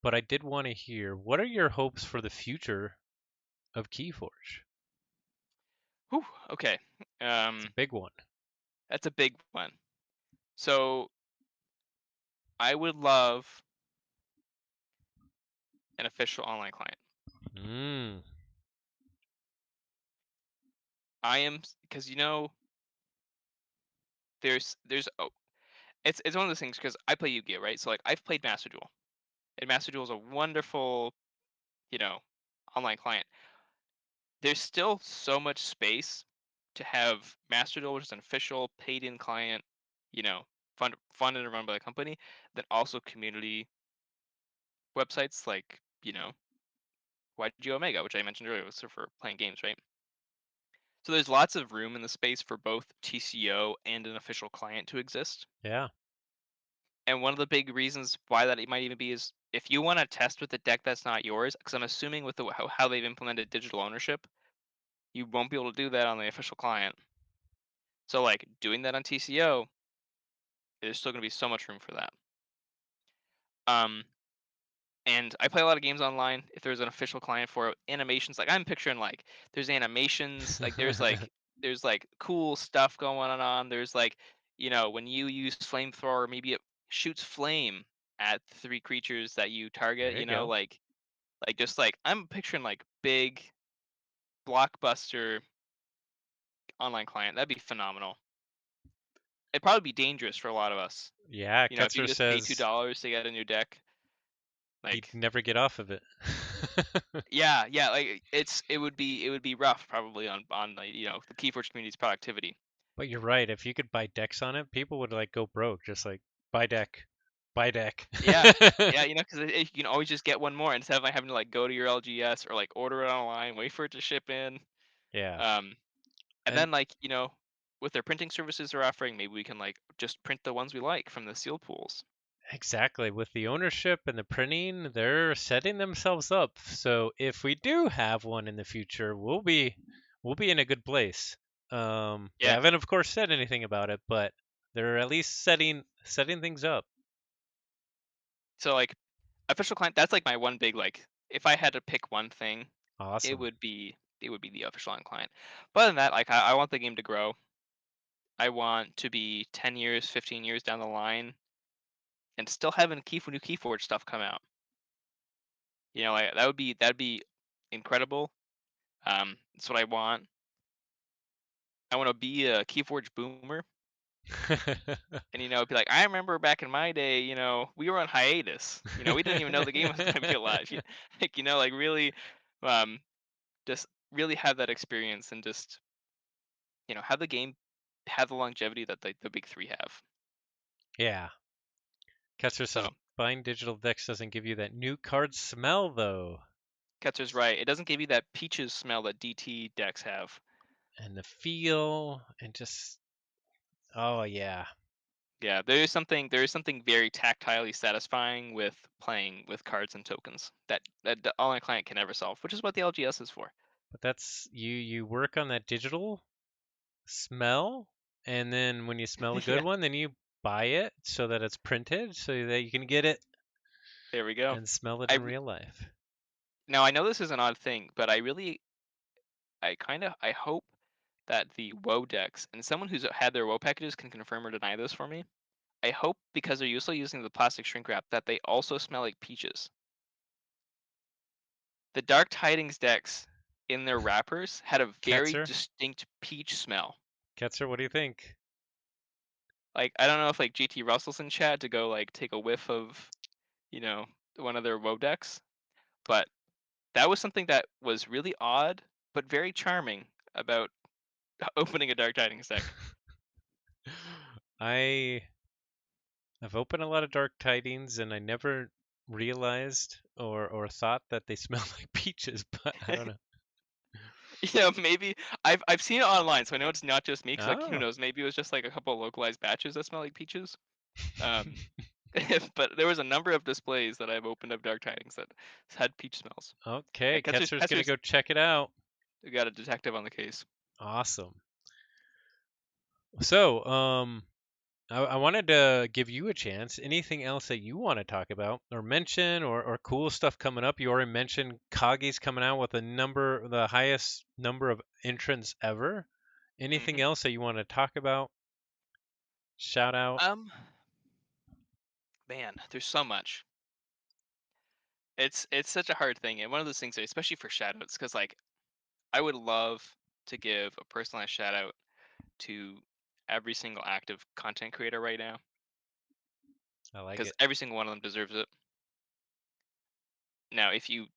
but I did want to hear what are your hopes for the future of Keyforge? Whew, okay. It's a Um, big one. that's a big one. So I would love an official online client. Mm. I am because there's it's one of those things because I play Yu-Gi-Oh, right? So like I've played Master Duel, and Master Duel is a wonderful you know online client. There's still so much space to have Master Duel, which is an official paid-in client, you know, funded and run by the company, then also community websites like YG Omega, which I mentioned earlier, was for playing games, right? So there's lots of room in the space for both TCO and an official client to exist. Yeah. And one of the big reasons why that it might even be is if you want to test with a deck that's not yours, because I'm assuming with how they've implemented digital ownership, you won't be able to do that on the official client. So like doing that on TCO, there's still going to be so much room for that. Um, and I play a lot of games online. If there's an official client for it, animations, like I'm picturing like there's animations, like there's like cool stuff going on. There's like when you use flamethrower, maybe it shoots flame at three creatures that you target. There you go. Like just like I'm picturing like big blockbuster online client. That'd be phenomenal. It'd probably be dangerous for a lot of us. Yeah, If you Ketzer just pay says $2 to get a new deck, he'd like never get off of it. yeah, like it would be rough probably on like, the Keyforge community's productivity. But you're right. If you could buy decks on it, people would like go broke. Just like buy deck, buy deck. Yeah, yeah, because you can always just get one more instead of like having to like go to your LGS or like order it online, wait for it to ship in. Yeah. Um, and And then like with their printing services they're offering, maybe we can like just print the ones we like from the sealed pools. exactly, with the ownership and the printing, they're setting themselves up. So if we do have one in the future, we'll be in a good place. They Yeah. haven't, of course, said anything about it, but they're at least setting things up. So like official client, that's like my one big like if I had to pick one thing, it Awesome. would be it would be the official end client. But other than that, like I want the game to grow. I want to be 10 years, 15 years down the line and still having new Keyforge stuff come out. Like that'd be incredible. That's what I want. I want to be a Keyforge boomer and be like, I remember back in my day, we were on hiatus. We didn't even know the game was going to be alive. Like like really, um, just really have that experience and just have the game have the longevity that the big three have. Yeah. Kessler says So buying digital decks doesn't give you that new card smell though. Ketzer's right. It doesn't give you that peaches smell that DT decks have. And the feel and just oh yeah. Yeah, there is something very tactilely satisfying with playing with cards and tokens that the online client can never solve, which is what the LGS is for. But that's you work on that digital smell and then when you smell a good Yeah, one then you buy it so that it's printed so that you can get it there we go. and smell it I in re- real life. Now I know this is an odd thing, but I hope that the WoW decks and someone who's had their WoW packages can confirm or deny this for me. I hope because they're usually using the plastic shrink wrap that they also smell like peaches. The Dark Tidings decks in their wrappers had a very Ketzer, distinct peach smell. Ketzer, what do you think? Like I don't know if like GT Russell's in chat to go like take a whiff of, you know, one of their WoW decks, but that was something that was really odd but very charming about opening a Dark Tidings deck. I have opened a lot of dark tidings and I never realized or thought that they smell like peaches, but I don't know. Maybe I've seen it online, so I know it's not just me. Cause like who Oh, knows? Maybe it was just like a couple of localized batches that smell like peaches. Um, but there was a number of displays that I've opened of Dark Tidings that had peach smells. Okay, And Ketzer's gonna Ketzer's go check it out. got a detective on the case. Awesome. So, I wanted to give you a chance. Anything else that you want to talk about or mention or cool stuff coming up? You already mentioned Kagi's coming out with the highest number of entrants ever. Anything hmm else that you want to talk about? Shout out. Um, man, there's so much. It's such a hard thing, and one of those things, especially for shoutouts, because like I would love to give a personalized shout out to every single active content creator right now, I like because it. every single one of them deserves it. Now, if you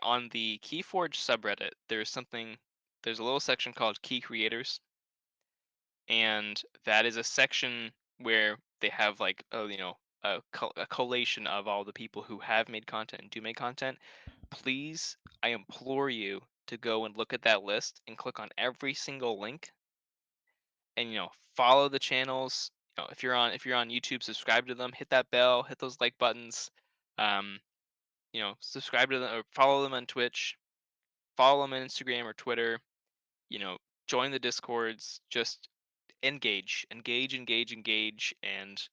on the Keyforge subreddit, there's a little section called Key Creators, and that is a section where they have like a collation of all the people who have made content and do make content. Please, I implore you to go and look at that list and click on every single link and follow the channels. If you're on YouTube, subscribe to them, hit that bell, hit those like buttons. Um, subscribe to them or follow them on Twitch, follow them on Instagram or Twitter. You know, join the Discords. Just engage, and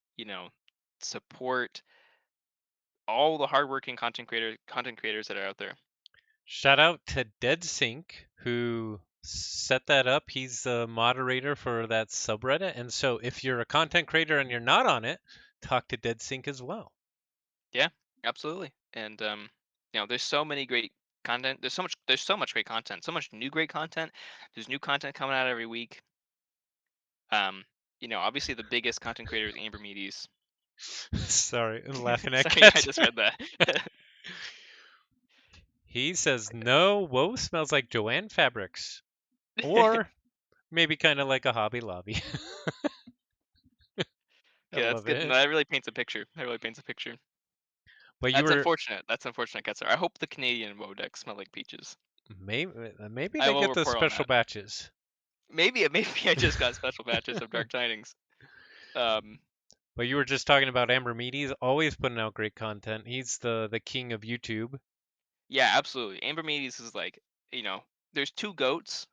support all the hardworking content creators that are out there. Shout out to DeadSync who set that up. He's the moderator for that subreddit. And so if you're a content creator and you're not on it, talk to DeadSync as well. Yeah, absolutely. And there's so many great content. There's so much great content. So much new great content. There's new content coming out every week. Um, obviously the biggest content creator is Amber Meaties. Sorry, I'm laughing at Sorry, I Ketzer. just read that. He says no, woe smells like Joanne fabrics. Or maybe kind of like a Hobby Lobby. I Okay, that's love good. No, it. that really paints a picture. That really paints a picture. But you That's were unfortunate. That's unfortunate, Ketzer. I hope the Canadian WoW decks smell like peaches. maybe I they will get the report on special that. batches. Maybe I just got special batches of Dark Tidings. Um, But you were just talking about Amber Mead. He's always putting out great content. He's the king of YouTube. yeah, absolutely. Amber Meaties is like, you know, there's two goats,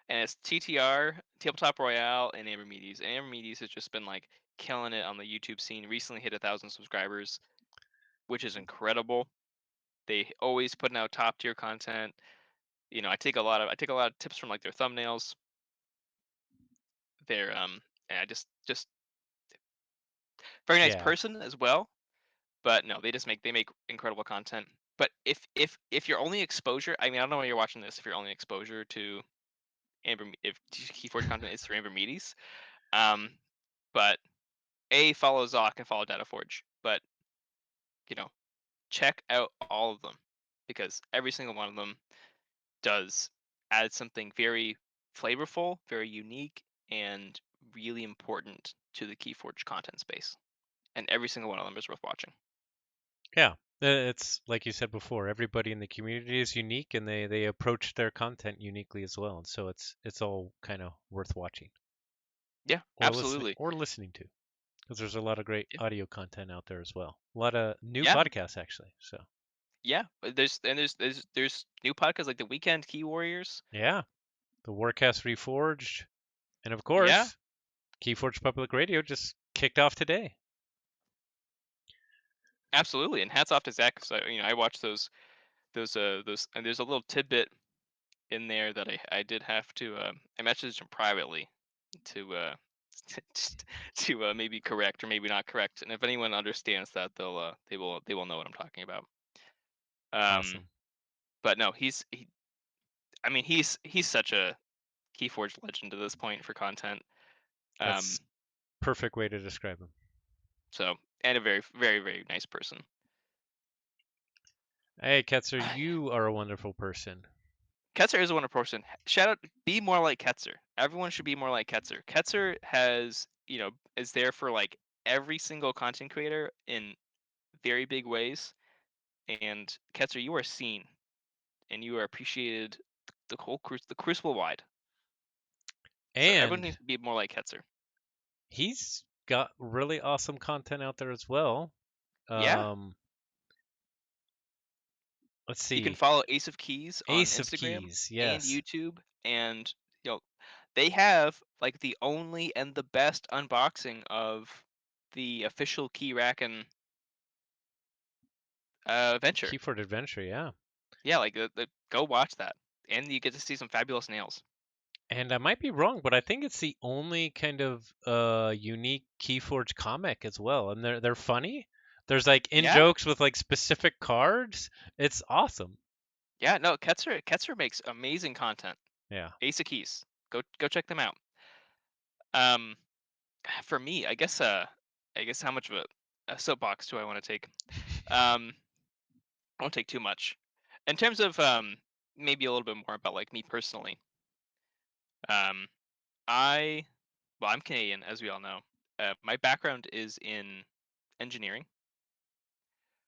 and it's TTR, Tabletop Royale, and Amber Meaties. And Amber Meaties has just been like killing it on the YouTube scene. Recently hit 1,000 subscribers, which is incredible. They always putting out top tier content. I take a lot of tips from like their thumbnails. They're and I just very nice Yeah. person as well. But no, they make incredible content. But if your only exposure, I mean, I don't know why you're watching this. If your only exposure to if Keyforge content is through Amber Meaties, um, but follow Zoc and follow Dataforge. But you know, check out all of them because every single one of them does add something very flavorful, very unique, and really important to the Keyforge content space. And every single one of them is worth watching. Yeah. It's like you said before, everybody in the community is unique and they approach their content uniquely as well. And so it's all kind of worth watching Yeah, absolutely. or listening to because there's a lot of great Yeah, audio content out there as well. A lot of new yeah, podcasts actually. So, yeah. There's new podcasts like the Weekend Key Warriors. yeah, the Warcast Reforged and of Yeah, course, Keyforge Public Radio just kicked off today. absolutely. And hats off to Zach. So I watched those, and there's a little tidbit in there that I did have to I messaged him privately to just to maybe correct or maybe not correct. And if anyone understands that, they will know what I'm talking about. Um, Awesome. but no, I mean he's such a Keyforge legend to this point for content. Um, That's perfect way to describe them. so and a very very very nice person. Hey, Ketzer, you are a wonderful person. Ketzer is a wonderful person. Shout out, be more like Ketzer. Everyone should be more like Ketzer. Ketzer is there for like every single content creator in very big ways. And Ketzer, you are seen and you are appreciated the crucible wide. So everyone needs And to be more like Ketzer. he's got really awesome content out there as well. Yeah, Um, let's you can see. follow Ace of Keys on Ace of Instagram Keys, and yes. YouTube, and you know they have like the only and the best unboxing of the official Key Rackin' venture. Keyford Adventure, yeah. Yeah, like go watch that, and you get to see some fabulous nails. And I might be wrong, but I think it's the only kind of unique Keyforge comic as well. And they're funny. There's like in Yeah, jokes with like specific cards. It's awesome. yeah, no, Ketzer makes amazing content. Yeah. Ace of Keys, go check them out. Um, for me, I guess how much of a soapbox do I want to take? Um, I won't take too much. In terms of maybe a little bit more about like me personally. Um, I well, I'm Canadian, as we all know. My background is in engineering.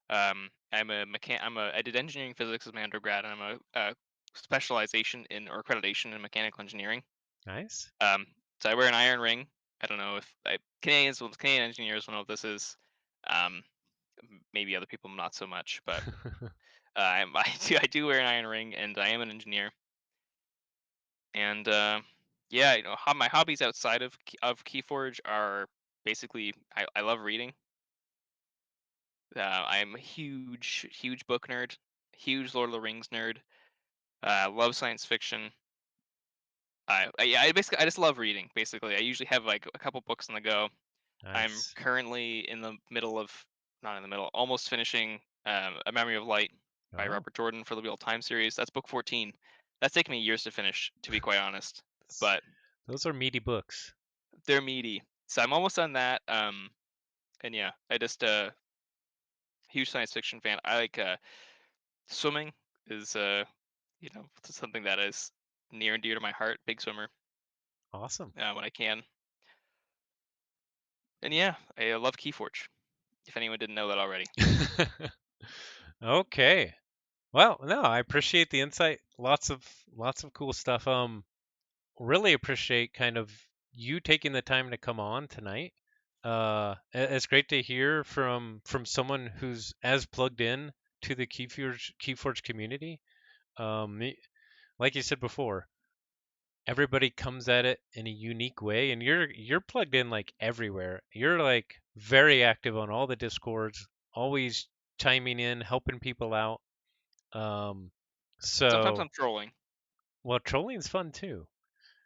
I did engineering physics as my undergrad, and I'm a specialization in or accreditation in mechanical engineering. Nice. Um, so I wear an iron ring. I don't know if Canadian engineers will know what this is. Um, maybe other people not so much, but I do wear an iron ring, and I am an engineer. And yeah, my hobbies outside of Keyforge are basically I love reading. I'm a huge book nerd, huge Lord of the Rings nerd. Love science fiction. Yeah, I just love reading. Basically, I usually have like a couple books on the go. I'm Nice. currently in the middle of not in the middle, almost finishing A Memory of Light by Oh, Robert Jordan for the Wheel of Time series. That's book 14. That's taken me years to finish, to be quite honest. that's, But those are meaty books. they're meaty. So I'm almost done that. And yeah, I just huge science fiction fan. I like swimming is something that is near and dear to my heart. Big swimmer Awesome. when I can. And yeah, I love Keyforge. If anyone didn't know that already. Okay. Well, no, I appreciate the insight. Lots of cool stuff. Really appreciate kind of you taking the time to come on tonight. It's great to hear from someone who's as plugged in to the Keyforge community. Like you said before, everybody comes at it in a unique way, and you're plugged in like everywhere. You're like very active on all the discords, always chiming in, helping people out. Um, Sometimes so I'm trolling. well, trolling's fun too.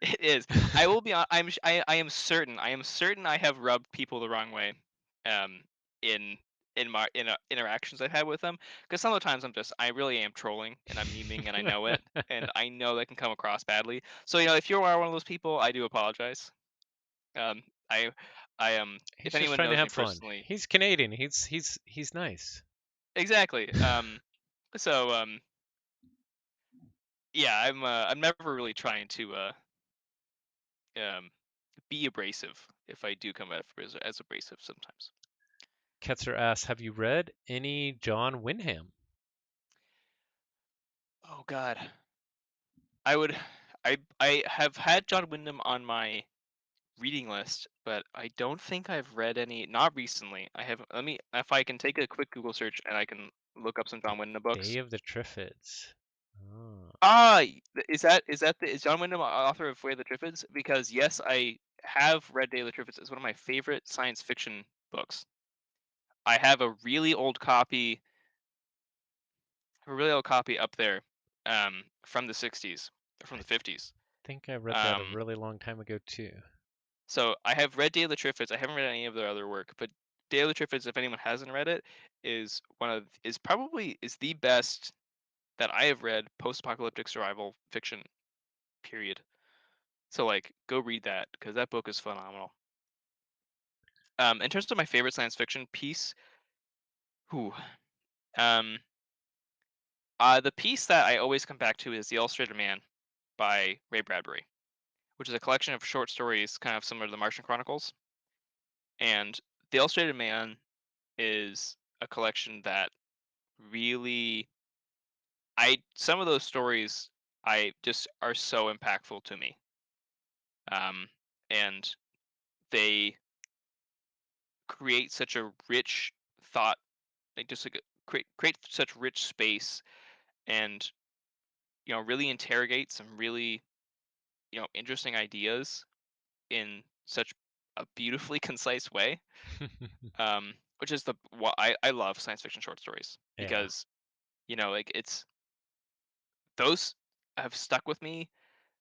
It is. I will be. I am certain. I am certain I have rubbed people the wrong way, um, in interactions I've had with them. Because some of the times I really am trolling and I'm memeing and I know it, and I know that can come across badly. So if you are one of those people, I do apologize. Um, I, He's if just anyone trying to knows me have fun. personally, He's Canadian. He's nice. exactly. So yeah, I'm never really trying to um be abrasive if I do come out as abrasive sometimes. Ketzer asks, "Have you read any John Wyndham?" Oh God, I would, I have had John Wyndham on my reading list, but I don't think I've read any. Not recently. I haven't. Let me, if I can take a quick Google search and I can look up some The John Wyndham Day books. of the Triffids. Oh, Is John Wyndham author of Way of the Triffids? Because yes, I have read Day of the Triffids. It's one of my favorite science fiction books. I have a really old copy up there, from the '60s or from I the '50s. think I read that a Um, really long time ago too. so I have read Day of the Triffids. I haven't read any of their other work, but Day of the Triffids, if anyone hasn't read it, is the best that I have read post-apocalyptic survival fiction. Period. So like, go read that because that book is phenomenal. In terms of my favorite science fiction piece, who, um, the piece that I always come back to is The Illustrated Man by Ray Bradbury, which is a collection of short stories, kind of similar to the Martian Chronicles. And The Illustrated Man is a collection that really, I some of those stories I just are so impactful to me. Um, and they create such a rich thought, like just like create such rich space, and really interrogate some really interesting ideas in such a beautifully concise way. Which is the what I love science fiction short stories Yeah. because like it's those have stuck with me.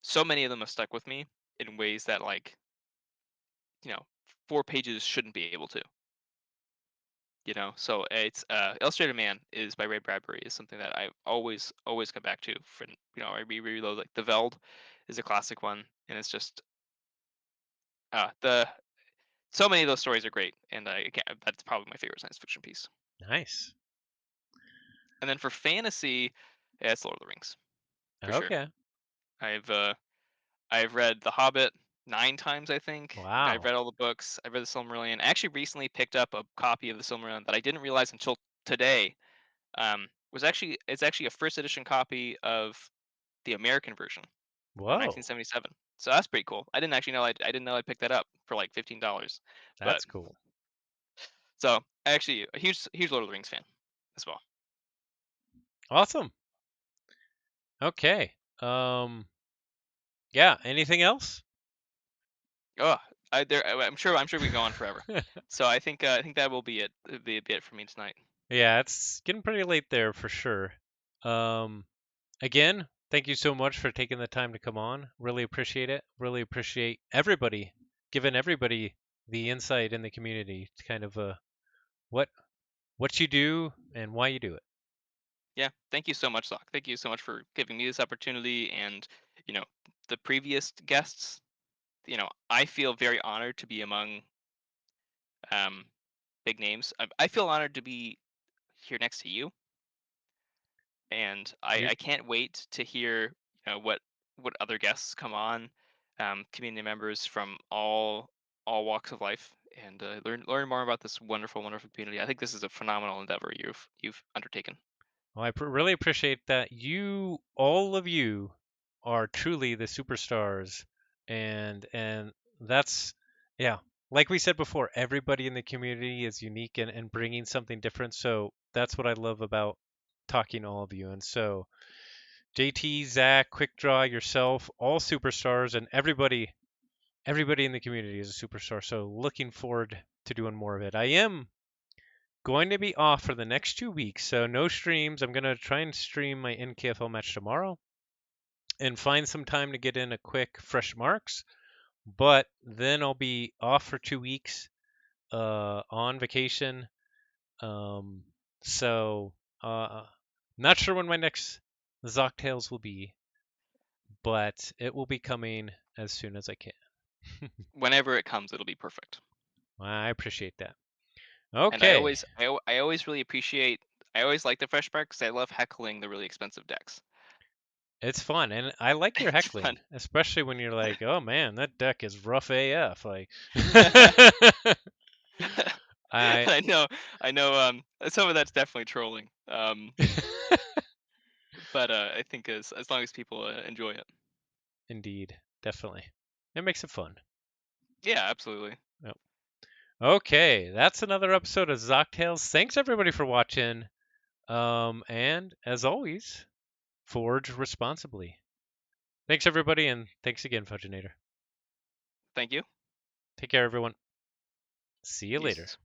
So many of them have stuck with me in ways that like you know 4 pages shouldn't be able to. So it's Illustrated Man is by Ray Bradbury is something that I always come back to for I reload like The Veld is a classic one, and it's just the so many of those stories are great, and I can't, that's probably my favorite science fiction piece. Nice. And then for fantasy, yeah, it's Lord of the Rings for sure. Okay. I've I've read The Hobbit 9 times, I think. I've Wow. read all the books. I've read the Silmarillion. I actually recently picked up a copy of the Silmarillion that I didn't realize until today. Was actually it's actually a first edition copy of the American version from Whoa. 1977. So that's pretty cool. I didn't actually know I didn't know I picked that up for like $15. But That's cool. so actually a huge Lord of the Rings fan as well. Awesome. Okay. Yeah, anything else? Oh, I'm sure we go on forever. So I think that will be it. Be it for me tonight. Yeah, it's getting pretty late there for sure. Um, Again, thank you so much for taking the time to come on. Really appreciate it. Really appreciate everybody, giving everybody the insight in the community to kind of what what you do and why you do it. Yeah, thank you so much, Doc. Thank you so much for giving me this opportunity, and you know the previous guests. I feel very honored to be among um, big names. I feel honored to be here next to you, and You I can't wait to hear what other guests come on, community members from all walks of life, and learn more about this wonderful community. I think this is a phenomenal endeavor you've undertaken. Well, really appreciate that. You, all of you, are truly the superstars, and that's yeah. Like we said before, everybody in the community is unique and bringing something different. So that's what I love about talking to all of you. And so JT, Zach, Quick Draw, yourself, all superstars, and everybody in the community is a superstar. So looking forward to doing more of it. I am going to be off for the next 2 weeks, so no streams. I'm gonna try and stream my NKFL match tomorrow and find some time to get in a quick fresh marks. But then I'll be off for 2 weeks on vacation. Um, so not sure when my next xoquetails will be, but it will be coming as soon as I can. Whenever it comes, it'll be perfect. I appreciate that. And I Okay, always I always really appreciate. I always like the fresh part because I love heckling the really expensive decks. it's fun, and I like your It's heckling, fun. especially when you're like, "Oh man, that deck is rough AF." Like, I I know, I know. Some of that's definitely trolling. But I think as long as people enjoy it. indeed, definitely, it makes it fun. Yeah, absolutely. Yep. Okay, that's another episode of Zocktails. Thanks everybody for watching. And as always, forge responsibly. Thanks everybody, and thanks again, Fudgenator. Thank you. Take care, everyone. See you later. Deuces.